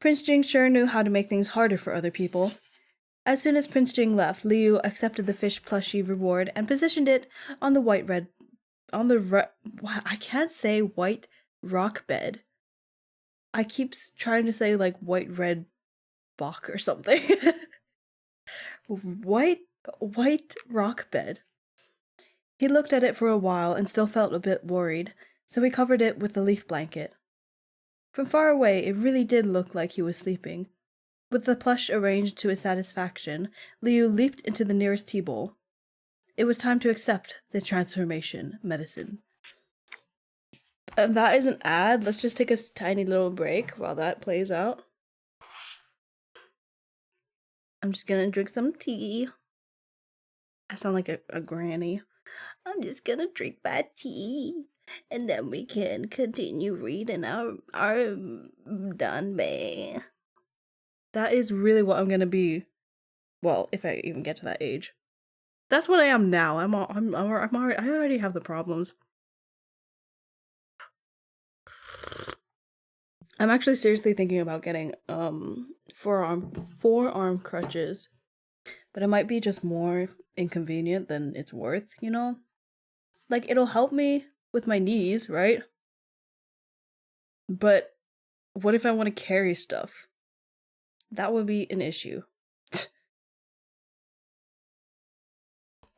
Prince Jing sure knew how to make things harder for other people. As soon as Prince Jing left, Liu accepted the fish plushie reward and positioned it on the I can't say white rock bed. I keep trying to say like white red bach or something. white rock bed. He looked at it for a while and still felt a bit worried, so he covered it with the leaf blanket. From far away, it really did look like he was sleeping. With the plush arranged to his satisfaction, Liu leaped into the nearest tea bowl. It was time to accept the transformation medicine. And that is an ad. Let's just take a tiny little break while that plays out. I'm just gonna drink some tea. I sound like a granny. I'm just gonna drink my tea, and then we can continue reading our Danbei. That is really what I'm gonna be. Well, if I even get to that age. That's what I am now. I'm already. I already have the problems. I'm actually seriously thinking about getting forearm crutches, but it might be just more inconvenient than it's worth, you know? Like, it'll help me with my knees, right? But what if I want to carry stuff? That would be an issue.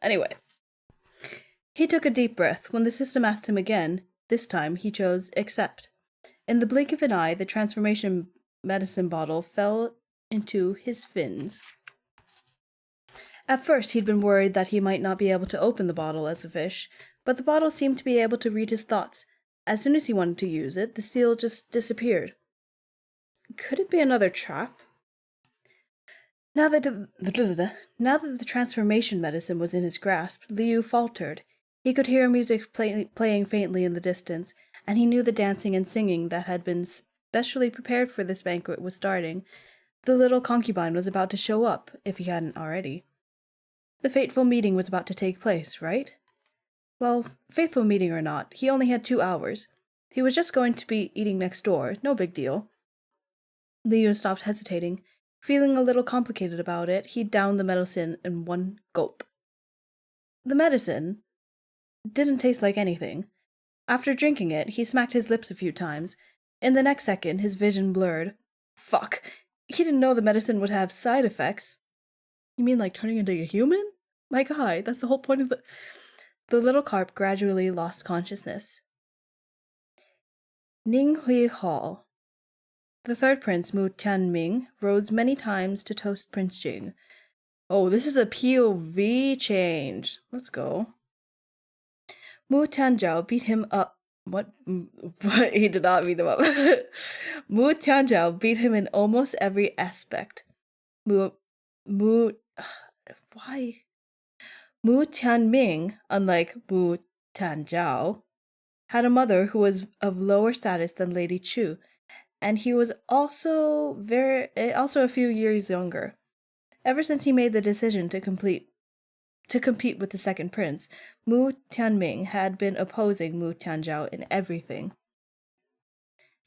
Anyway, he took a deep breath when the system asked him again. This time, he chose accept. In the blink of an eye, the transformation medicine bottle fell into his fins. At first, he'd been worried that he might not be able to open the bottle as a fish, but the bottle seemed to be able to read his thoughts. As soon as he wanted to use it, the seal just disappeared. Could it be another trap? Now that the transformation medicine was in his grasp, Liu faltered. He could hear music playing faintly in the distance, and he knew the dancing and singing that had been specially prepared for this banquet was starting. The little concubine was about to show up, if he hadn't already. The fateful meeting was about to take place, right? Well, faithful meeting or not, he only had 2 hours. He was just going to be eating next door, no big deal. Leo stopped hesitating. Feeling a little complicated about it, he downed the medicine in one gulp. The medicine didn't taste like anything. After drinking it, he smacked his lips a few times. In the next second, his vision blurred. Fuck! He didn't know the medicine would have side effects. You mean like turning into a human? My guy, that's the whole point of the... The little carp gradually lost consciousness. Ninghui Hall. The third prince, Mu Tianming, rose many times to toast Prince Jing. Oh, this is a POV change. Let's go. Mu Tianzhao beat him up. What? He did not beat him up. Mu Tianzhao beat him in almost every aspect. Why? Mu Tianming, unlike Mu Tianzhao, had a mother who was of lower status than Lady Chu, and he was also a few years younger. Ever since he made the decision to compete with the second prince, Mu Tianming had been opposing Mu Tianzhao in everything.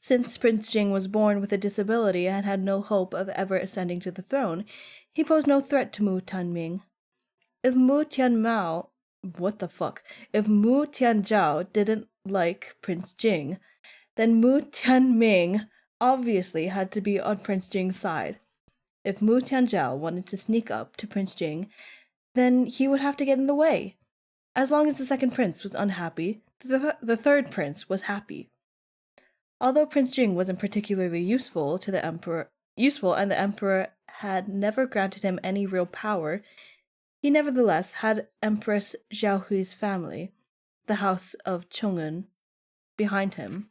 Since Prince Jing was born with a disability and had no hope of ever ascending to the throne, he posed no threat to Mu Tianming. If Mu Tianmao, what the fuck? If Mu Tianzhao didn't like Prince Jing, then Mu Tianming obviously had to be on Prince Jing's side. If Mu Tianzhao wanted to sneak up to Prince Jing, then he would have to get in the way. As long as the second prince was unhappy, the third prince was happy. Although Prince Jing wasn't particularly useful and the emperor had never granted him any real power, he nevertheless had Empress Xiaohui's family, the house of Chong'en, behind him.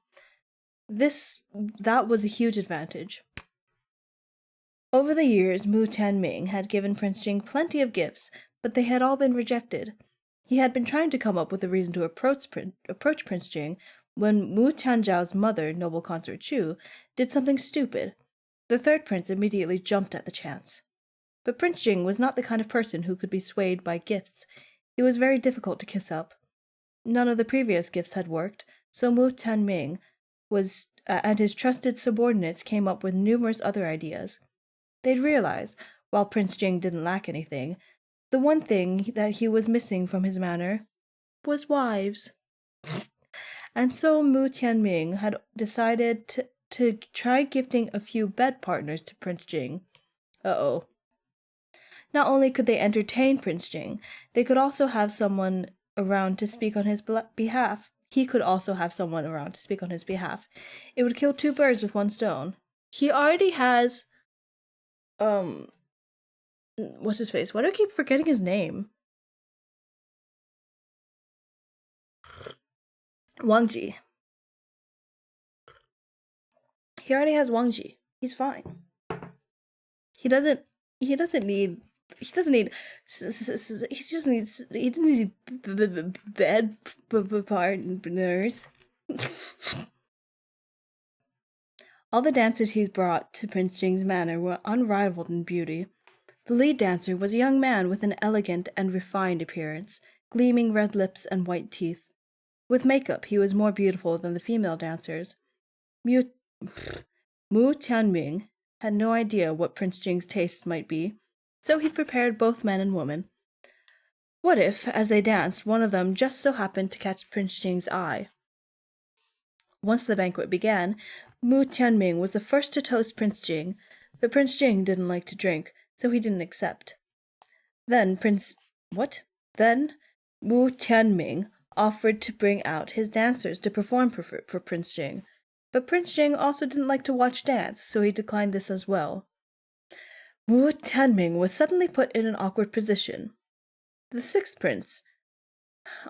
That was a huge advantage. Over the years, Mu Tianming had given Prince Jing plenty of gifts, but they had all been rejected. He had been trying to come up with a reason to approach Prince Jing when Mu Tianzhao's mother, noble consort Chu, did something stupid. The third prince immediately jumped at the chance. But Prince Jing was not the kind of person who could be swayed by gifts. He was very difficult to kiss up. None of the previous gifts had worked, so Mu Tianming and his trusted subordinates came up with numerous other ideas. They'd realize, while Prince Jing didn't lack anything, the one thing that he was missing from his manor was wives. And so Mu Tianming had decided to try gifting a few bed partners to Prince Jing. Uh-oh. Not only could they entertain Prince Jing, they could also have someone around to speak on his behalf. He could also have someone around to speak on his behalf. It would kill two birds with one stone. He already has... What's his face? Why do I keep forgetting his name? Wang Ji. He already has Wang Ji. He's fine. He doesn't need bed partners. All the dancers he's brought to Prince Jing's manor were unrivaled in beauty. The lead dancer was a young man with an elegant and refined appearance, gleaming red lips and white teeth. With makeup, he was more beautiful than the female dancers. Mu Tianming had no idea what Prince Jing's tastes might be, so he prepared both men and women. What if, as they danced, one of them just so happened to catch Prince Jing's eye? Once the banquet began, Mu Tianming was the first to toast Prince Jing, but Prince Jing didn't like to drink, so he didn't accept. Then Mu Tianming offered to bring out his dancers to perform for Prince Jing, but Prince Jing also didn't like to watch dance, so he declined this as well. Mu Tianming was suddenly put in an awkward position. The sixth prince.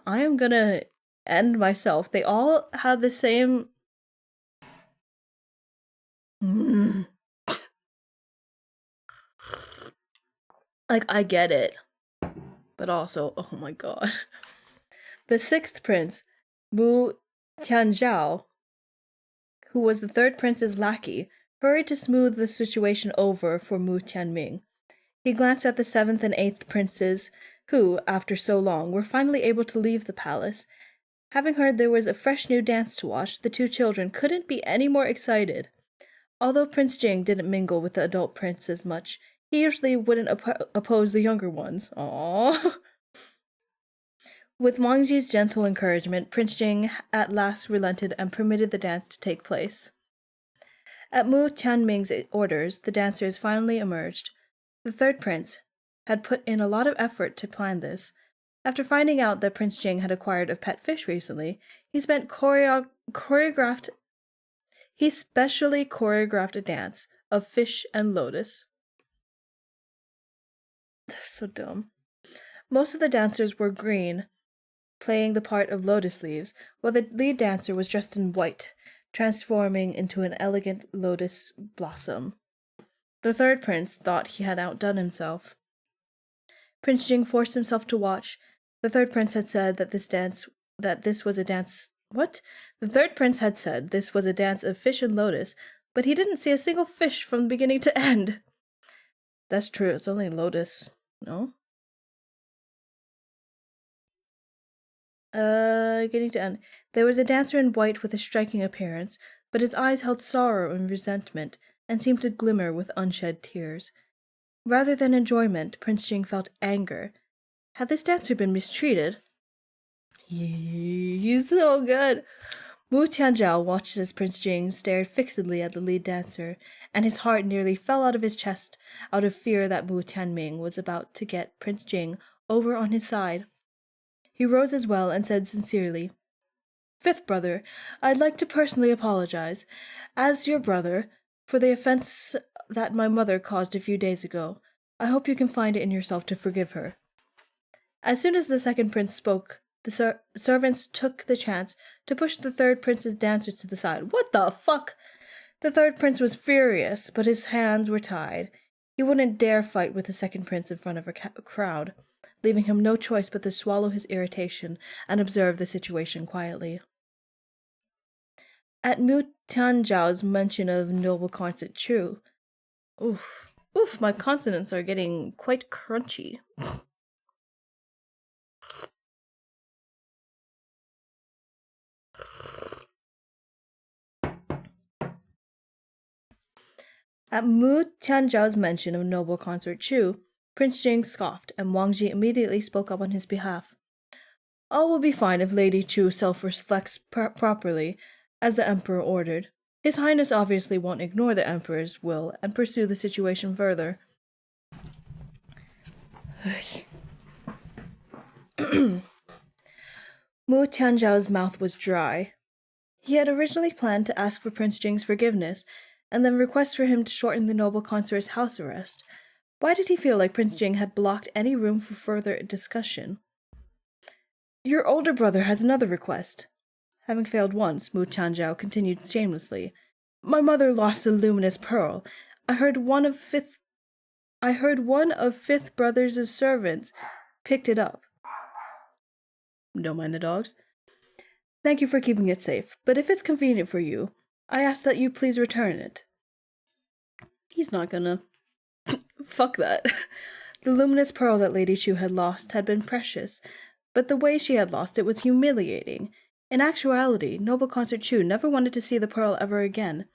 I am gonna end myself. They all had the same... Like, I get it. But also, oh my god. The sixth prince, Mu Tianzhao, who was the third prince's lackey, hurried to smooth the situation over for Mu Tianming. He glanced at the seventh and eighth princes, who, after so long, were finally able to leave the palace. Having heard there was a fresh new dance to watch, the two children couldn't be any more excited. Although Prince Jing didn't mingle with the adult princes much, he usually wouldn't oppose the younger ones. Aww. With Wang Ji's gentle encouragement, Prince Jing at last relented and permitted the dance to take place. At Mu Tianming's orders, the dancers finally emerged. The third prince had put in a lot of effort to plan this. After finding out that Prince Jing had acquired a pet fish recently, he specially choreographed a dance of fish and lotus. That's so dumb. Most of the dancers were green, playing the part of lotus leaves, while the lead dancer was dressed in white, transforming into an elegant lotus blossom. The third prince thought he had outdone himself. Prince Jing forced himself to watch. The third prince had said that this was a dance... What? The third prince had said this was a dance of fish and lotus, but he didn't see a single fish from beginning to end. That's true, it's only lotus, no? Beginning to end. There was a dancer in white with a striking appearance. but his eyes held sorrow and resentment and seemed to glimmer with unshed tears. Rather than enjoyment, Prince Jing felt anger. Had this dancer been mistreated? He's so good. Wu Tianzhao watched as Prince Jing stared fixedly at the lead dancer, and his heart nearly fell out of his chest out of fear that Wu Tianming was about to get Prince Jing over on his side. He rose as well and said sincerely, "Fifth brother, I'd like to personally apologize, as your brother, for the offense that my mother caused a few days ago. I hope you can find it in yourself to forgive her." As soon as the second prince spoke, the servants took the chance to push the third prince's dancers to the side. What the fuck? The third prince was furious, but his hands were tied. He wouldn't dare fight with the second prince in front of a crowd, leaving him no choice but to swallow his irritation and observe the situation quietly. At Mu Tianzhao's mention of noble consort Chu, my consonants are getting quite crunchy. At Mu Tianzhao's mention of noble consort Chu, Prince Jing scoffed, and Wang Ji immediately spoke up on his behalf. "All will be fine if Lady Chu self-reflects properly, as the Emperor ordered. His Highness obviously won't ignore the Emperor's will and pursue the situation further." Mu Tianzhao's mouth was dry. He had originally planned to ask for Prince Jing's forgiveness, and then request for him to shorten the noble consort's house arrest. Why did he feel like Prince Jing had blocked any room for further discussion? "Your older brother has another request." Having failed once, Mu Tianzhao continued shamelessly. "My mother lost a luminous pearl. I heard one of fifth brother's servants picked it up." Don't mind the dogs. "Thank you for keeping it safe, but if it's convenient for you, I ask that you please return it." He's not gonna. Fuck that. The luminous pearl that Lady Chu had lost had been precious, but the way she had lost it was humiliating. In actuality, noble consort Chu never wanted to see the pearl ever again.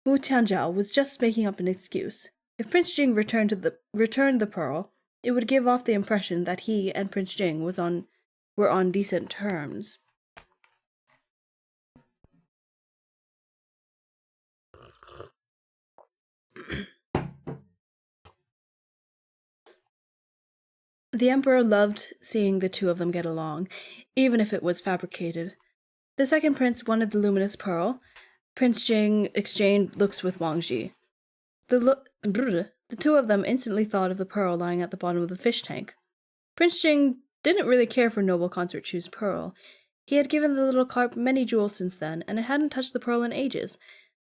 Wu Tianzhao was just making up an excuse. If Prince Jing returned the pearl, it would give off the impression that he and Prince Jing were on decent terms. The Emperor loved seeing the two of them get along, even if it was fabricated. The second prince wanted the luminous pearl. Prince Jing exchanged looks with Wang Ji. The two of them instantly thought of the pearl lying at the bottom of the fish tank. Prince Jing didn't really care for noble consort Chu's pearl. He had given the little carp many jewels since then, and it hadn't touched the pearl in ages.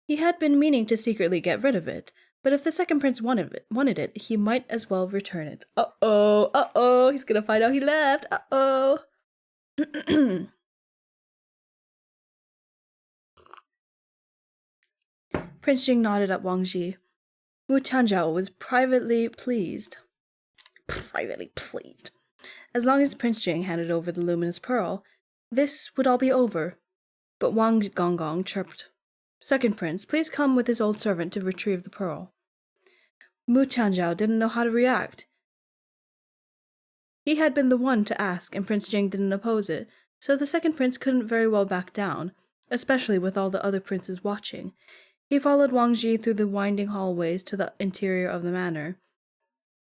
He had been meaning to secretly get rid of it, but if the second prince wanted it, he might as well return it. Uh-oh, he's gonna find out he left. Uh-oh. Prince Jing nodded at Wang Ji. Wu Tianzhao was privately pleased. As long as Prince Jing handed over the luminous pearl, this would all be over. But Wang Gonggong chirped, "Second prince, please come with his old servant to retrieve the pearl." Mu Tianzhao didn't know how to react. He had been the one to ask, and Prince Jing didn't oppose it, so the second prince couldn't very well back down, especially with all the other princes watching. He followed Wang Ji through the winding hallways to the interior of the manor.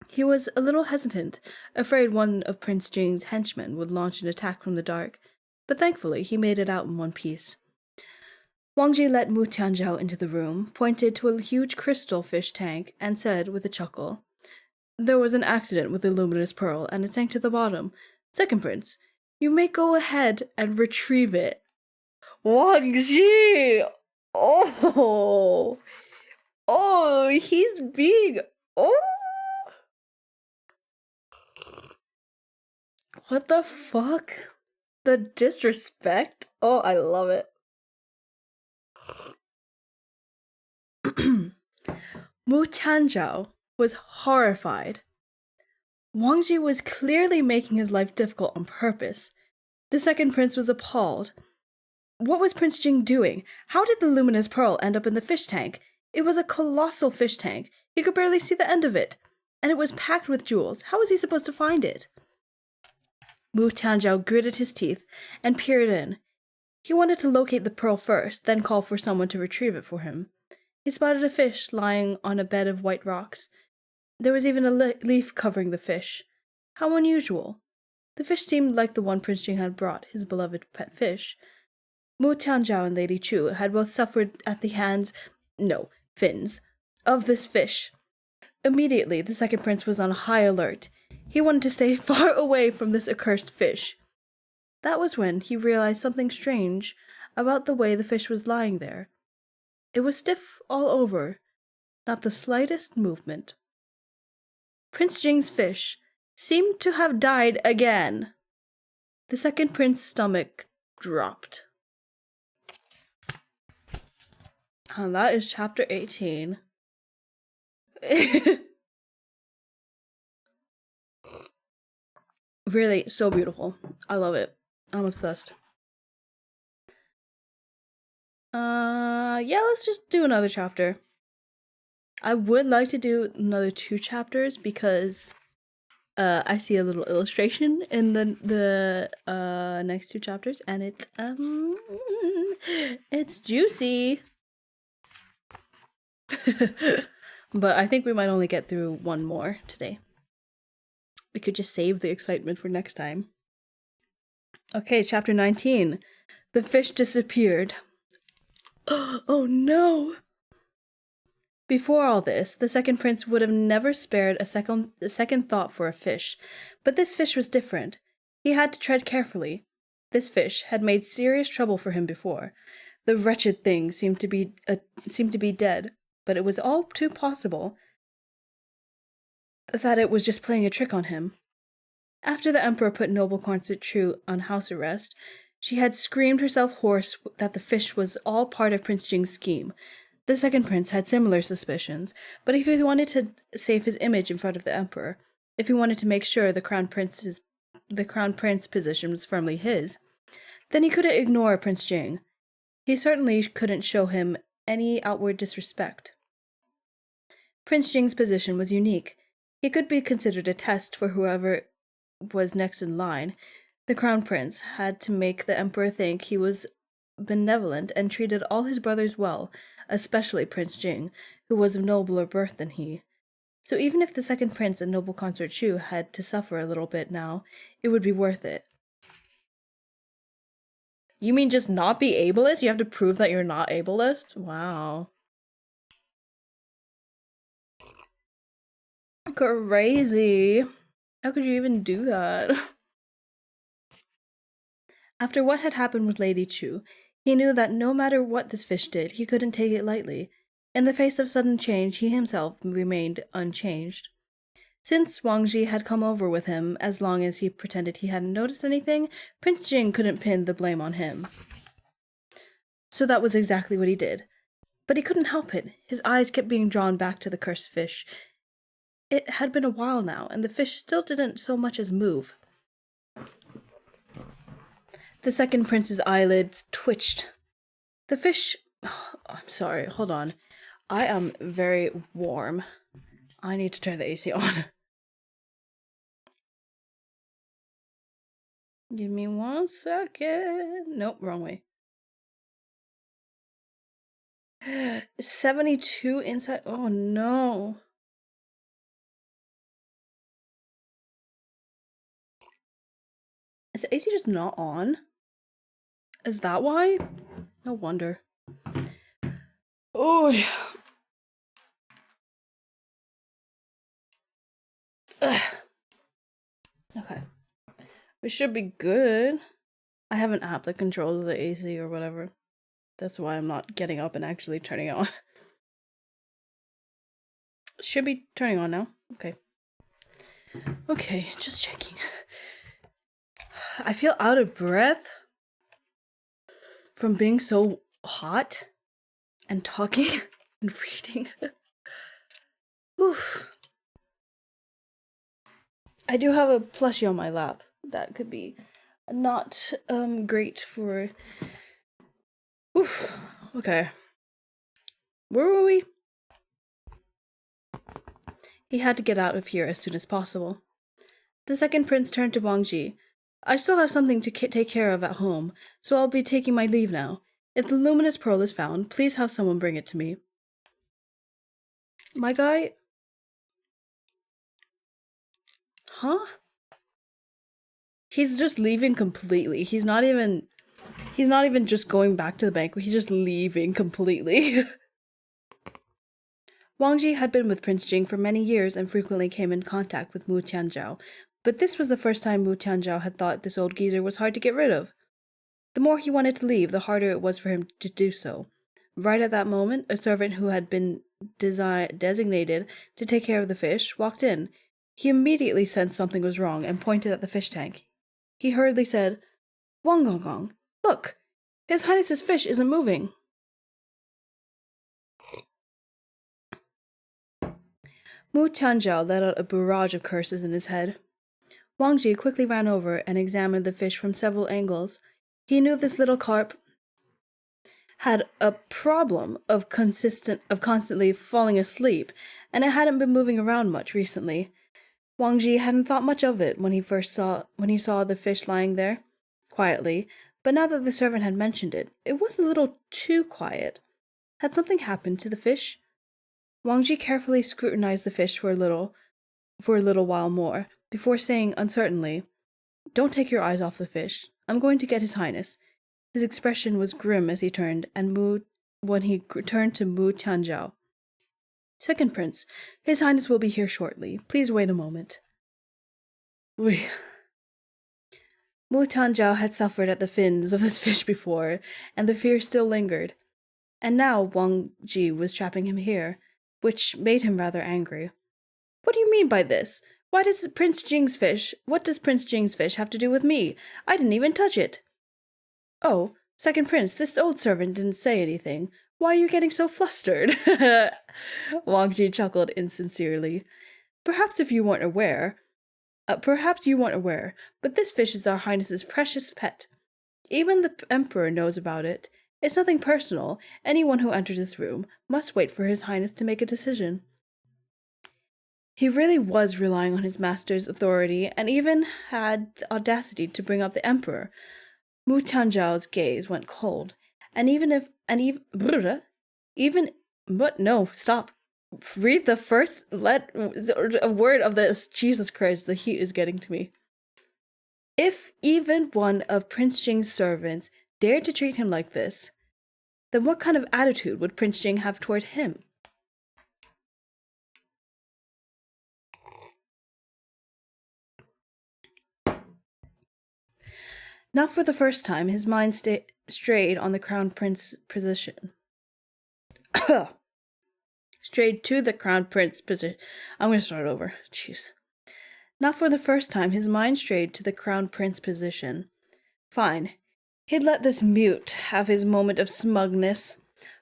He was a little hesitant, afraid one of Prince Jing's henchmen would launch an attack from the dark, but thankfully he made it out in one piece. Wang Ji let Mu Tianzhao into the room, pointed to a huge crystal fish tank, and said with a chuckle, "There was an accident with the luminous pearl, and it sank to the bottom. Second prince, you may go ahead and retrieve it." Wang Ji! Oh, he's being... Oh! What the fuck? The disrespect? Oh, I love it. Mu Tianzhao was horrified. Wang Ji was clearly making his life difficult on purpose. The second prince was appalled. What was Prince Jing doing? How did the luminous pearl end up in the fish tank? It was a colossal fish tank. He could barely see the end of it. And it was packed with jewels. How was he supposed to find it? Wu Tianzhao gritted his teeth and peered in. He wanted to locate the pearl first, then call for someone to retrieve it for him. He spotted a fish lying on a bed of white rocks. There was even a leaf covering the fish. How unusual. The fish seemed like the one Prince Jing had brought, his beloved pet fish. Mu Tianzhao and Lady Chu had both suffered at the hands, fins, of this fish. Immediately, the second prince was on high alert. He wanted to stay far away from this accursed fish. That was when he realized something strange about the way the fish was lying there. It was stiff all over, not the slightest movement. Prince Jing's fish seemed to have died again. The second prince's stomach dropped. And that is chapter 18. Really, so beautiful. I love it. I'm obsessed. Yeah, let's just do another chapter. I would like to do another 2 chapters because I see a little illustration in the next 2 chapters, and it's juicy. But I think we might only get through 1 more today. We could just save the excitement for next time. Okay, chapter 19. The fish disappeared. Oh no! Before all this, the second prince would have never spared a second thought for a fish. But this fish was different. He had to tread carefully. This fish had made serious trouble for him before. The wretched thing seemed to be dead, but it was all too possible that it was just playing a trick on him. After the emperor put noble consort Chu on house arrest, she had screamed herself hoarse that the fish was all part of Prince Jing's scheme. The second prince had similar suspicions, but if he wanted to save his image in front of the emperor, if he wanted to make sure the crown prince position was firmly his, then he couldn't ignore Prince Jing. He certainly couldn't show him any outward disrespect. Prince Jing's position was unique. He could be considered a test for whoever was next in line. The crown prince had to make the emperor think he was benevolent and treated all his brothers well, especially Prince Jing, who was of nobler birth than he. So even if the second prince and noble consort Chu had to suffer a little bit now, it would be worth it. You mean just not be ableist? You have to prove that you're not ableist? Wow. Crazy. How could you even do that? After what had happened with Lady Chu, he knew that no matter what this fish did, he couldn't take it lightly. In the face of sudden change, he himself remained unchanged. Since Wang Ji had come over with him, as long as he pretended he hadn't noticed anything, Prince Jing couldn't pin the blame on him. So that was exactly what he did. But he couldn't help it. His eyes kept being drawn back to the cursed fish. It had been a while now, and the fish still didn't so much as move. The second prince's eyelids twitched. The fish... Oh, I'm sorry, hold on. I am very warm. I need to turn the AC on. Give me 1 second. Nope, wrong way. 72 inside. Oh no. Is the AC just not on? Is that why? No wonder. Oh, yeah. Ugh. Okay. We should be good. I have an app that controls the AC or whatever. That's why I'm not getting up and actually turning it on. Should be turning on now. Okay. Okay, just checking. I feel out of breath from being so hot and talking and reading. Oof. I do have a plushie on my lap. That could be not great for Oof. Okay. Where were we? He had to get out of here as soon as possible. The second prince turned to Wang Ji. I still have something to take care of at home, so I'll be taking my leave now. If the luminous pearl is found, please have someone bring it to me. My guy? Huh? He's just leaving completely. He's not even just going back to the banquet. He's just leaving completely. Wang Ji had been with Prince Jing for many years and frequently came in contact with Mu Tianzhao, but this was the first time Mu Tianzhao had thought this old geezer was hard to get rid of. The more he wanted to leave, the harder it was for him to do so. Right at that moment, a servant who had been designated to take care of the fish walked in. He immediately sensed something was wrong and pointed at the fish tank. He hurriedly said, Wang Gong, look! His Highness's fish isn't moving. Mu Tianzhao let out a barrage of curses in his head. Wang Ji quickly ran over and examined the fish from several angles. He knew this little carp had a problem of constantly falling asleep, and it hadn't been moving around much recently. Wang Ji hadn't thought much of it when he saw the fish lying there quietly, but now that the servant had mentioned it, it was a little too quiet. Had something happened to the fish? Wang Ji carefully scrutinized the fish for a little while more, before saying uncertainly, Don't take your eyes off the fish. I'm going to get His Highness. His expression was grim as he turned to Mu Tianzhao. Second Prince, His Highness will be here shortly. Please wait a moment. Mu Tianzhao had suffered at the fins of this fish before, and the fear still lingered. And now Wang Ji was trapping him here, which made him rather angry. What do you mean by this? What does Prince Jing's fish have to do with me? I didn't even touch it. Oh, Second Prince, this old servant didn't say anything. Why are you getting so flustered? Wang Ji chuckled insincerely. Perhaps you weren't aware, but this fish is our Highness's precious pet. Even the Emperor knows about it. It's nothing personal. Anyone who enters this room must wait for His Highness to make a decision. He really was relying on his master's authority, and even had the audacity to bring up the Emperor. Mu Tianzhao's gaze went cold, and stop. Read the first a word of this. Jesus Christ, the heat is getting to me. If even one of Prince Jing's servants dared to treat him like this, then what kind of attitude would Prince Jing have toward him? Not for the first time, his mind strayed on the crown prince position. Strayed to the crown prince position. I'm going to start over. Jeez. Not for the first time, his mind strayed to the crown prince position. Fine. He'd let this mute have his moment of smugness.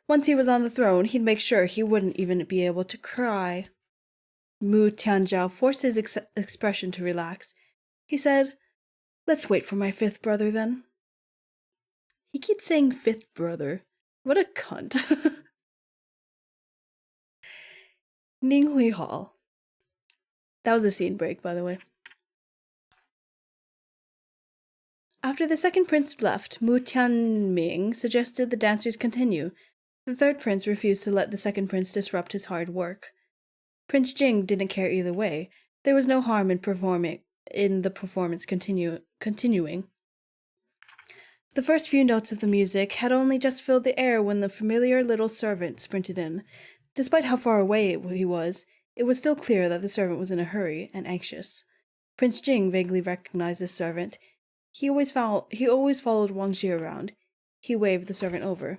Once he was on the throne, he'd make sure he wouldn't even be able to cry. Mu Tianzhao forced his expression to relax. He said, Let's wait for my fifth brother, then. He keeps saying fifth brother. What a cunt. Ninghui Hall. That was a scene break, by the way. After the second prince left, Mu Tianming suggested the dancers continue. The third prince refused to let the second prince disrupt his hard work. Prince Jing didn't care either way. There was no harm in the performance continuing. The first few notes of the music had only just filled the air when the familiar little servant sprinted in. Despite how far away he was, it was still clear that the servant was in a hurry and anxious. Prince Jing vaguely recognized this servant. He always followed Wang Ji around. He waved the servant over.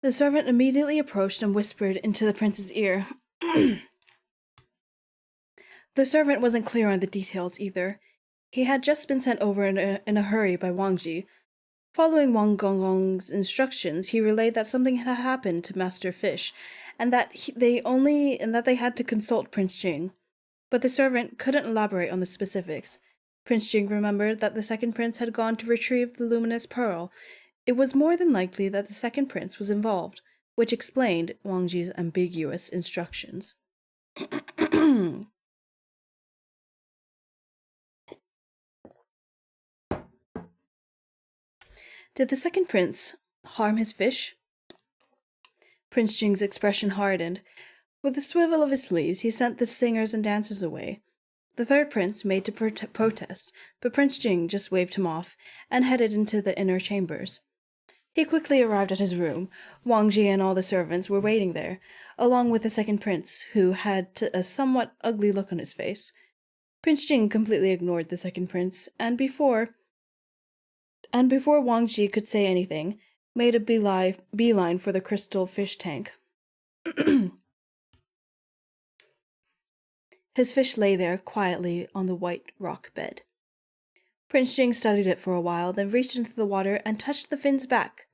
The servant immediately approached and whispered into the prince's ear. The servant wasn't clear on the details either. He had just been sent over in a hurry by Wang Ji. Following Wang Gonggong's instructions, he relayed that something had happened to Master Fish, and that they had to consult Prince Jing. But the servant couldn't elaborate on the specifics. Prince Jing remembered that the second prince had gone to retrieve the luminous pearl. It was more than likely that the second prince was involved, which explained Wang Ji's ambiguous instructions. Did the second prince harm his fish? Prince Jing's expression hardened. With a swivel of his sleeves, he sent the singers and dancers away. The third prince made to protest, but Prince Jing just waved him off and headed into the inner chambers. He quickly arrived at his room. Wang Ji and all the servants were waiting there, along with the second prince, who had a somewhat ugly look on his face. Prince Jing completely ignored the second prince, and before Wang Ji could say anything, made a beeline for the crystal fish tank. His fish lay there quietly on the white rock bed. Prince Jing studied it for a while, then reached into the water and touched the fin's back.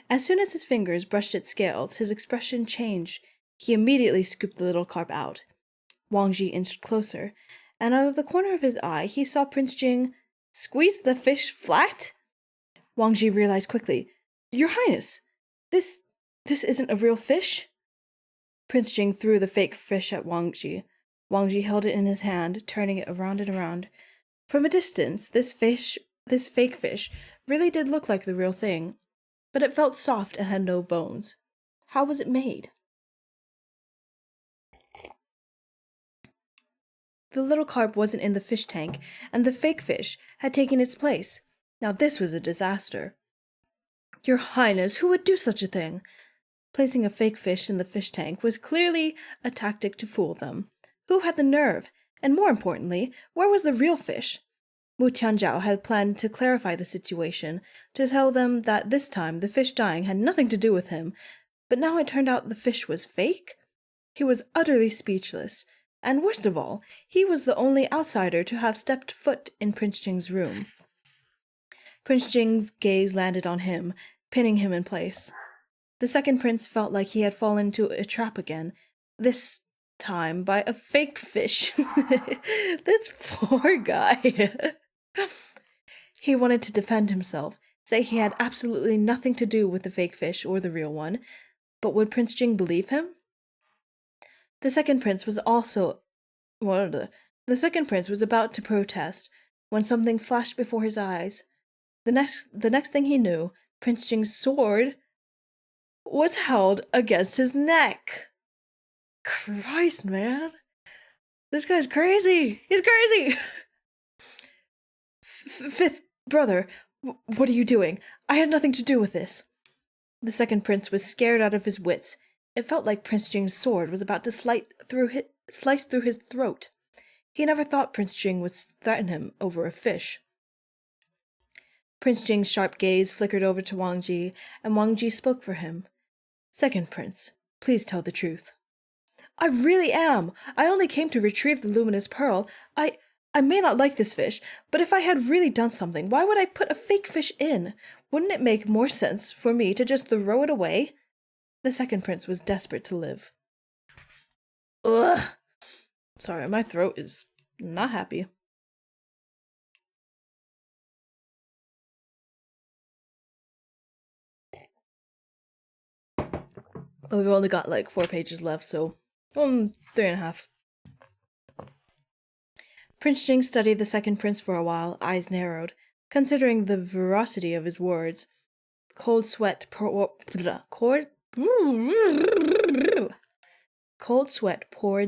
As soon as his fingers brushed its scales, his expression changed. He immediately scooped the little carp out. Wang Ji inched closer, and out of the corner of his eye, he saw Prince Jing squeeze the fish flat. Wang Ji realized quickly, "Your Highness, this isn't a real fish." Prince Jing threw the fake fish at Wang Ji. Wang Ji held it in his hand, turning it around and around. From a distance, this fake fish, really did look like the real thing, but it felt soft and had no bones. How was it made? The little carp wasn't in the fish tank, and the fake fish had taken its place. Now this was a disaster. "Your Highness, who would do such a thing?" Placing a fake fish in the fish tank was clearly a tactic to fool them. Who had the nerve? And more importantly, where was the real fish? Wu Tianzhao had planned to clarify the situation, to tell them that this time the fish dying had nothing to do with him, but now it turned out the fish was fake? He was utterly speechless, and worst of all, he was the only outsider to have stepped foot in Prince Jing's room. Prince Jing's gaze landed on him, pinning him in place. The second prince felt like he had fallen into a trap again, this time by a fake fish. This poor guy. He wanted to defend himself, say he had absolutely nothing to do with the fake fish or the real one, but would Prince Jing believe him? The second prince was about to protest when something flashed before his eyes. The next thing he knew, Prince Jing's sword was held against his neck. Christ, man. This guy's crazy. He's crazy. Fifth brother, what are you doing? I had nothing to do with this. The second prince was scared out of his wits. It felt like Prince Jing's sword was about to slice through his throat. He never thought Prince Jing would threaten him over a fish. Prince Jing's sharp gaze flickered over to Wang Ji, and Wang Ji spoke for him. "Second prince, please tell the truth." "I really am. I only came to retrieve the luminous pearl. I may not like this fish, but if I had really done something, why would I put a fake fish in? Wouldn't it make more sense for me to just throw it away?" The second prince was desperate to live. Ugh. Sorry, my throat is not happy. Oh, we've only got like 4 pages left, so 3.5. Prince Jing studied the second prince for a while, eyes narrowed, considering the veracity of his words. Cold sweat poured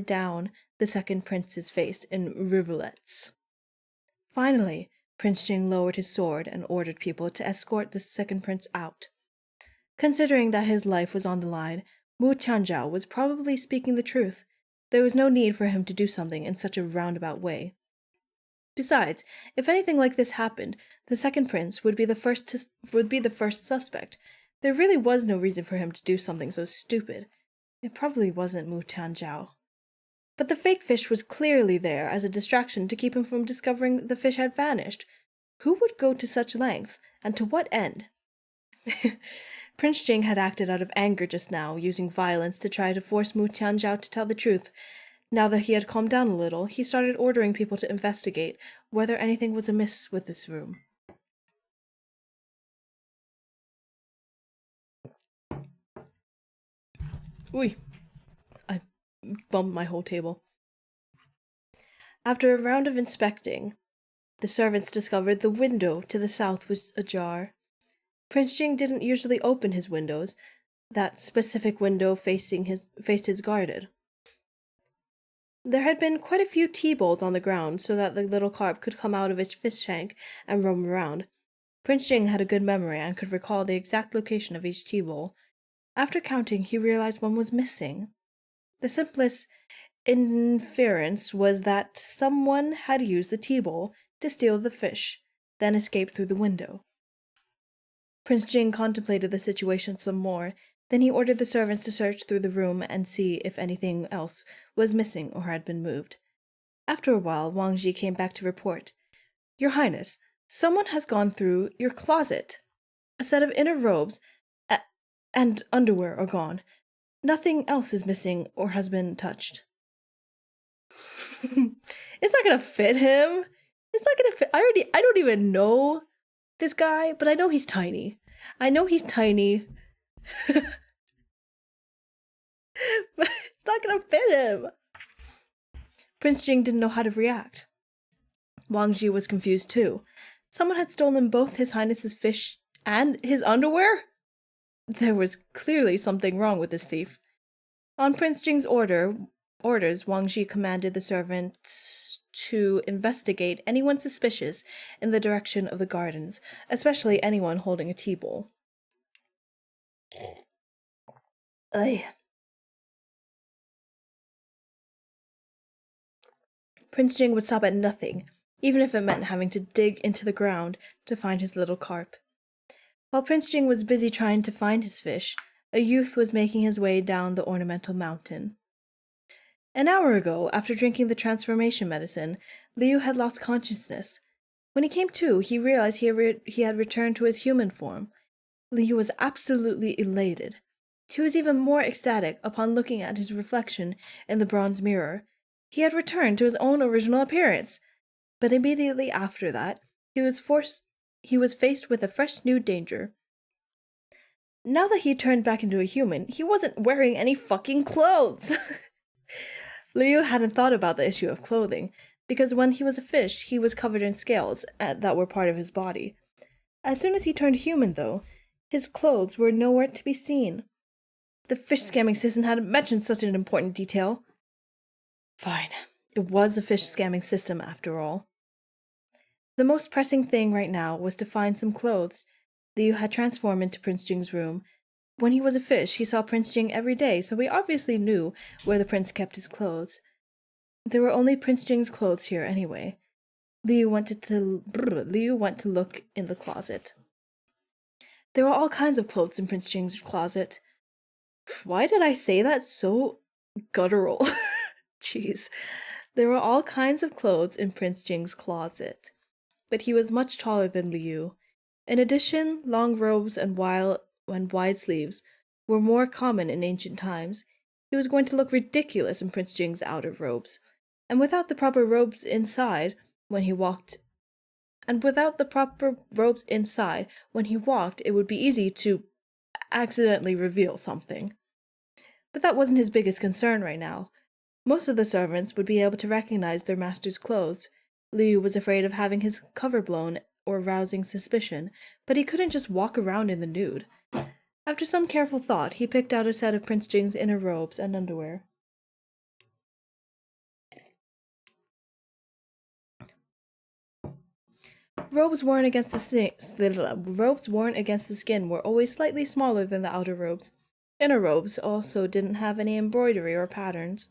down the second prince's face in rivulets. Finally, Prince Jing lowered his sword and ordered people to escort the second prince out. Considering that his life was on the line, Wu Tianzhao was probably speaking the truth. There was no need for him to do something in such a roundabout way. Besides, if anything like this happened, the second prince would be the first suspect. There really was no reason for him to do something so stupid. It probably wasn't Wu Tianzhao. But the fake fish was clearly there as a distraction to keep him from discovering the fish had vanished. Who would go to such lengths, and to what end? Prince Jing had acted out of anger just now, using violence to try to force Mu Tianzhao to tell the truth. Now that he had calmed down a little, he started ordering people to investigate whether anything was amiss with this room. Ooh, I bumped my whole table. After a round of inspecting, the servants discovered the window to the south was ajar. Prince Jing didn't usually open his windows. That specific window faced his garden. There had been quite a few tea bowls on the ground so that the little carp could come out of its fish tank and roam around. Prince Jing had a good memory and could recall the exact location of each tea bowl. After counting, he realized one was missing. The simplest inference was that someone had used the tea bowl to steal the fish, then escaped through the window. Prince Jing contemplated the situation some more. Then he ordered the servants to search through the room and see if anything else was missing or had been moved. After a while, Wang Ji came back to report. Your Highness, someone has gone through your closet. A set of inner robes and underwear are gone. Nothing else is missing or has been touched. It's not gonna fit him. It's not gonna fit. I don't even know this guy, but I know he's tiny. But it's not gonna fit him. Prince Jing didn't know how to react. Wang Ji was confused too. Someone had stolen both His Highness's fish and his underwear? There was clearly something wrong with this thief. On Prince Jing's orders, Wang Ji commanded the servants to investigate anyone suspicious in the direction of the gardens, especially anyone holding a tea bowl. Prince Jing would stop at nothing, even if it meant having to dig into the ground to find his little carp. While Prince Jing was busy trying to find his fish, a youth was making his way down the ornamental mountain. An hour ago, after drinking the transformation medicine, Liu had lost consciousness. When he came to, he realized he had returned to his human form. Liu was absolutely elated. He was even more ecstatic upon looking at his reflection in the bronze mirror. He had returned to his own original appearance. But immediately after that, he was faced with a fresh new danger. Now that he turned back into a human, he wasn't wearing any fucking clothes! Liu hadn't thought about the issue of clothing, because when he was a fish, he was covered in scales that were part of his body. As soon as he turned human, though, his clothes were nowhere to be seen. The fish scamming system hadn't mentioned such an important detail. Fine, it was a fish scamming system after all. The most pressing thing right now was to find some clothes. Liu had transformed into Prince Jing's room. When he was a fish, he saw Prince Jing every day, so he obviously knew where the prince kept his clothes. There were only Prince Jing's clothes here anyway. Liu went to look in the closet. There were all kinds of clothes in Prince Jing's closet. Why did I say that so guttural? Jeez. There were all kinds of clothes in Prince Jing's closet. But he was much taller than Liu. In addition, long robes and wide sleeves were more common in ancient times. He was going to look ridiculous in Prince Jing's outer robes. And without the proper robes inside, when he walked, it would be easy to accidentally reveal something. But that wasn't his biggest concern right now. Most of the servants would be able to recognize their master's clothes. Liu was afraid of having his cover blown or rousing suspicion, but he couldn't just walk around in the nude. After some careful thought, he picked out a set of Prince Jing's inner robes and underwear. Robes worn against the skin were always slightly smaller than the outer robes. Inner robes also didn't have any embroidery or patterns,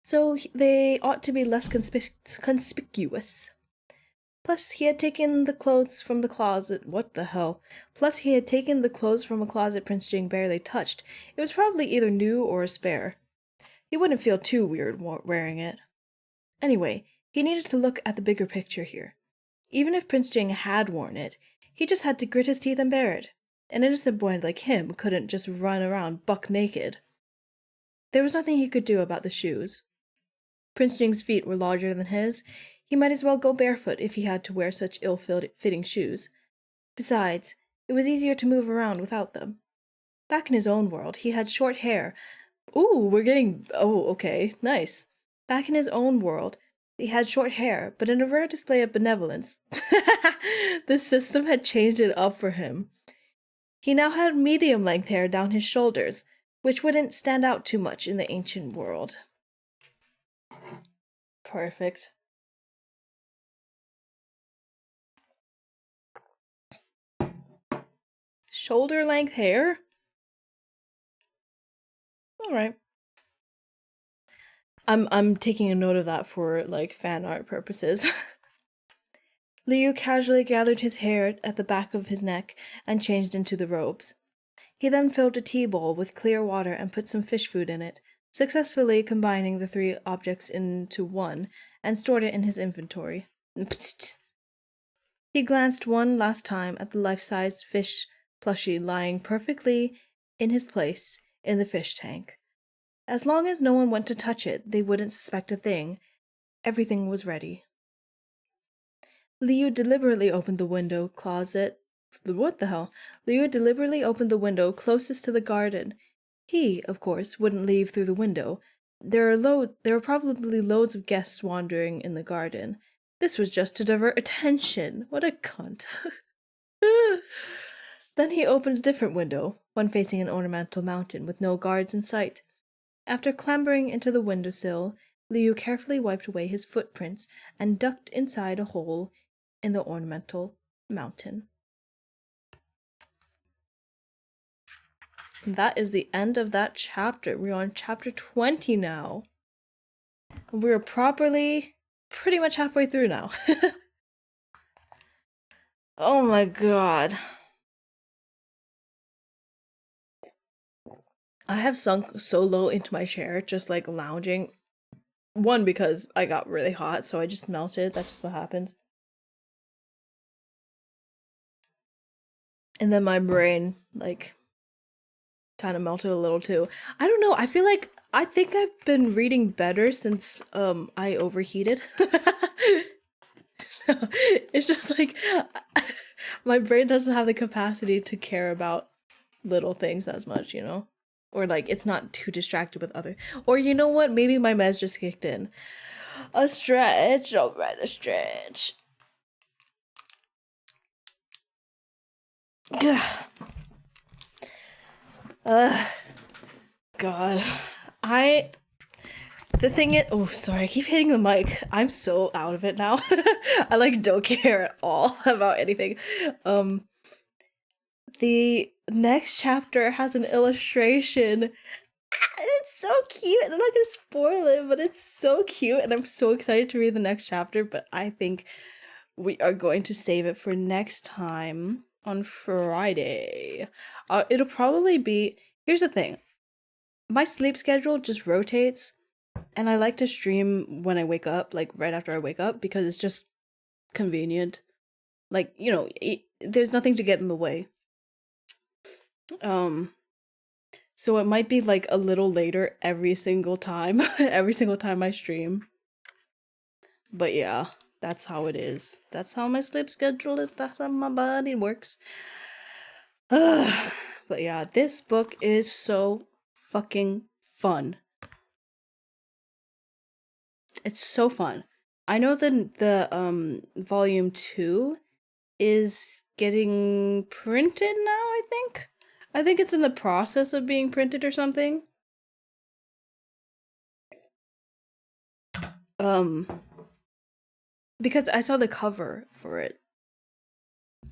so they ought to be less conspicuous. Plus, he had taken the clothes from the closet. What the hell? Plus, he had taken the clothes from a closet Prince Jing barely touched. It was probably either new or a spare. He wouldn't feel too weird wearing it. Anyway, he needed to look at the bigger picture here. Even if Prince Jing had worn it, he just had to grit his teeth and bear it. An innocent boy like him couldn't just run around buck naked. There was nothing he could do about the shoes. Prince Jing's feet were larger than his. He might as well go barefoot if he had to wear such ill-fitting shoes. Besides, it was easier to move around without them. Back in his own world, he had short hair. Ooh, we're getting... Oh, okay, nice. Back in his own world, he had short hair, but in a rare display of benevolence, the system had changed it up for him. He now had medium-length hair down his shoulders, which wouldn't stand out too much in the ancient world. Perfect. Shoulder-length hair? Alright. I'm taking a note of that for, like, fan art purposes. Liu casually gathered his hair at the back of his neck and changed into the robes. He then filled a tea bowl with clear water and put some fish food in it, successfully combining the three objects into one, and stored it in his inventory. Psst. He glanced one last time at the life-sized fish plushie lying perfectly in his place in the fish tank. As long as no one went to touch it, they wouldn't suspect a thing. Everything was ready. Liu deliberately opened the window closet. What the hell? Liu deliberately opened the window closest to the garden. He, of course, wouldn't leave through the window. There were probably loads of guests wandering in the garden. This was just to divert attention. What a cunt. Then he opened a different window, one facing an ornamental mountain with no guards in sight. After clambering into the windowsill, Liu carefully wiped away his footprints and ducked inside a hole in the ornamental mountain. And that is the end of that chapter. We're on chapter 20 now. We're pretty much halfway through now. Oh my god. I have sunk so low into my chair, just like lounging. One, because I got really hot, so I just melted. That's just what happens. And then my brain, like, kind of melted a little too. I don't know. I think I've been reading better since I overheated. It's just like my brain doesn't have the capacity to care about little things as much, you know? Or like it's not too distracted with other. Or you know what? Maybe my meds just kicked in. A stretch. Alright, a stretch. God. The thing is, oh, sorry, I keep hitting the mic. I'm so out of it now. I like don't care at all about anything. The next chapter has an illustration. It's so cute. I'm not gonna spoil it, but it's so cute, and I'm so excited to read the next chapter. But I think we are going to save it for next time on Friday. It'll probably be. Here's the thing. My sleep schedule just rotates, and I like to stream when I wake up, like right after I wake up, because it's just convenient. Like, you know, there's nothing to get in the way. So it might be like a little later every single time, every single time I stream. But yeah, that's how it is. That's how my sleep schedule is. That's how my body works. But yeah, this book is so fucking fun. It's so fun. I know that the volume 2 is getting printed now, I think. I think it's in the process of being printed or something. Because I saw the cover for it.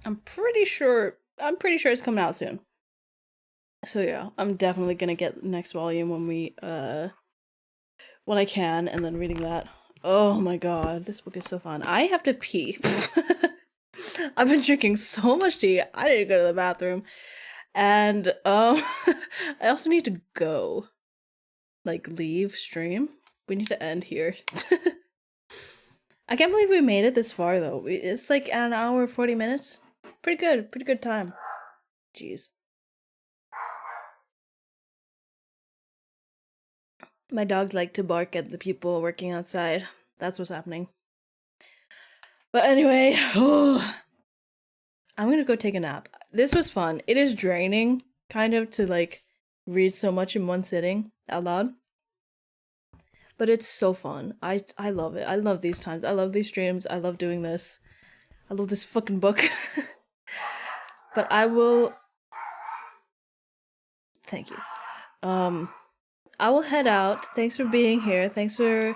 I'm pretty sure it's coming out soon. So yeah, I'm definitely gonna get the next volume when I can, and then reading that. Oh my god, this book is so fun. I have to pee. I've been drinking so much tea. I need to go to the bathroom. And I also need to go. Like leave stream. We need to end here. I can't believe we made it this far though. It's like an hour 40 minutes. Pretty good time. Jeez. My dogs like to bark at the people working outside. That's what's happening. But anyway, I'm gonna go take a nap. This was fun. It is draining, kind of, to like read so much in one sitting out loud. But it's so fun. I love it. I love these times. I love these streams. I love doing this. I love this fucking book. But I will. Thank you. I will head out. Thanks for being here. Thanks for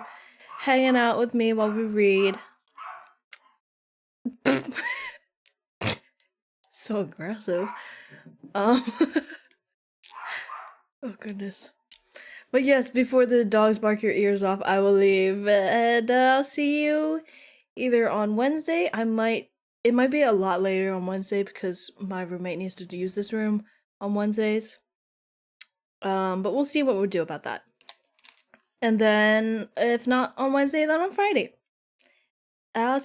hanging out with me while we read. So aggressive. Oh goodness. But yes, before the dogs bark your ears off, I will leave, and I'll see you either on Wednesday. It might be a lot later on Wednesday because my roommate needs to use this room on Wednesdays. But we'll see what we'll do about that. And then if not on Wednesday, then on Friday. I'll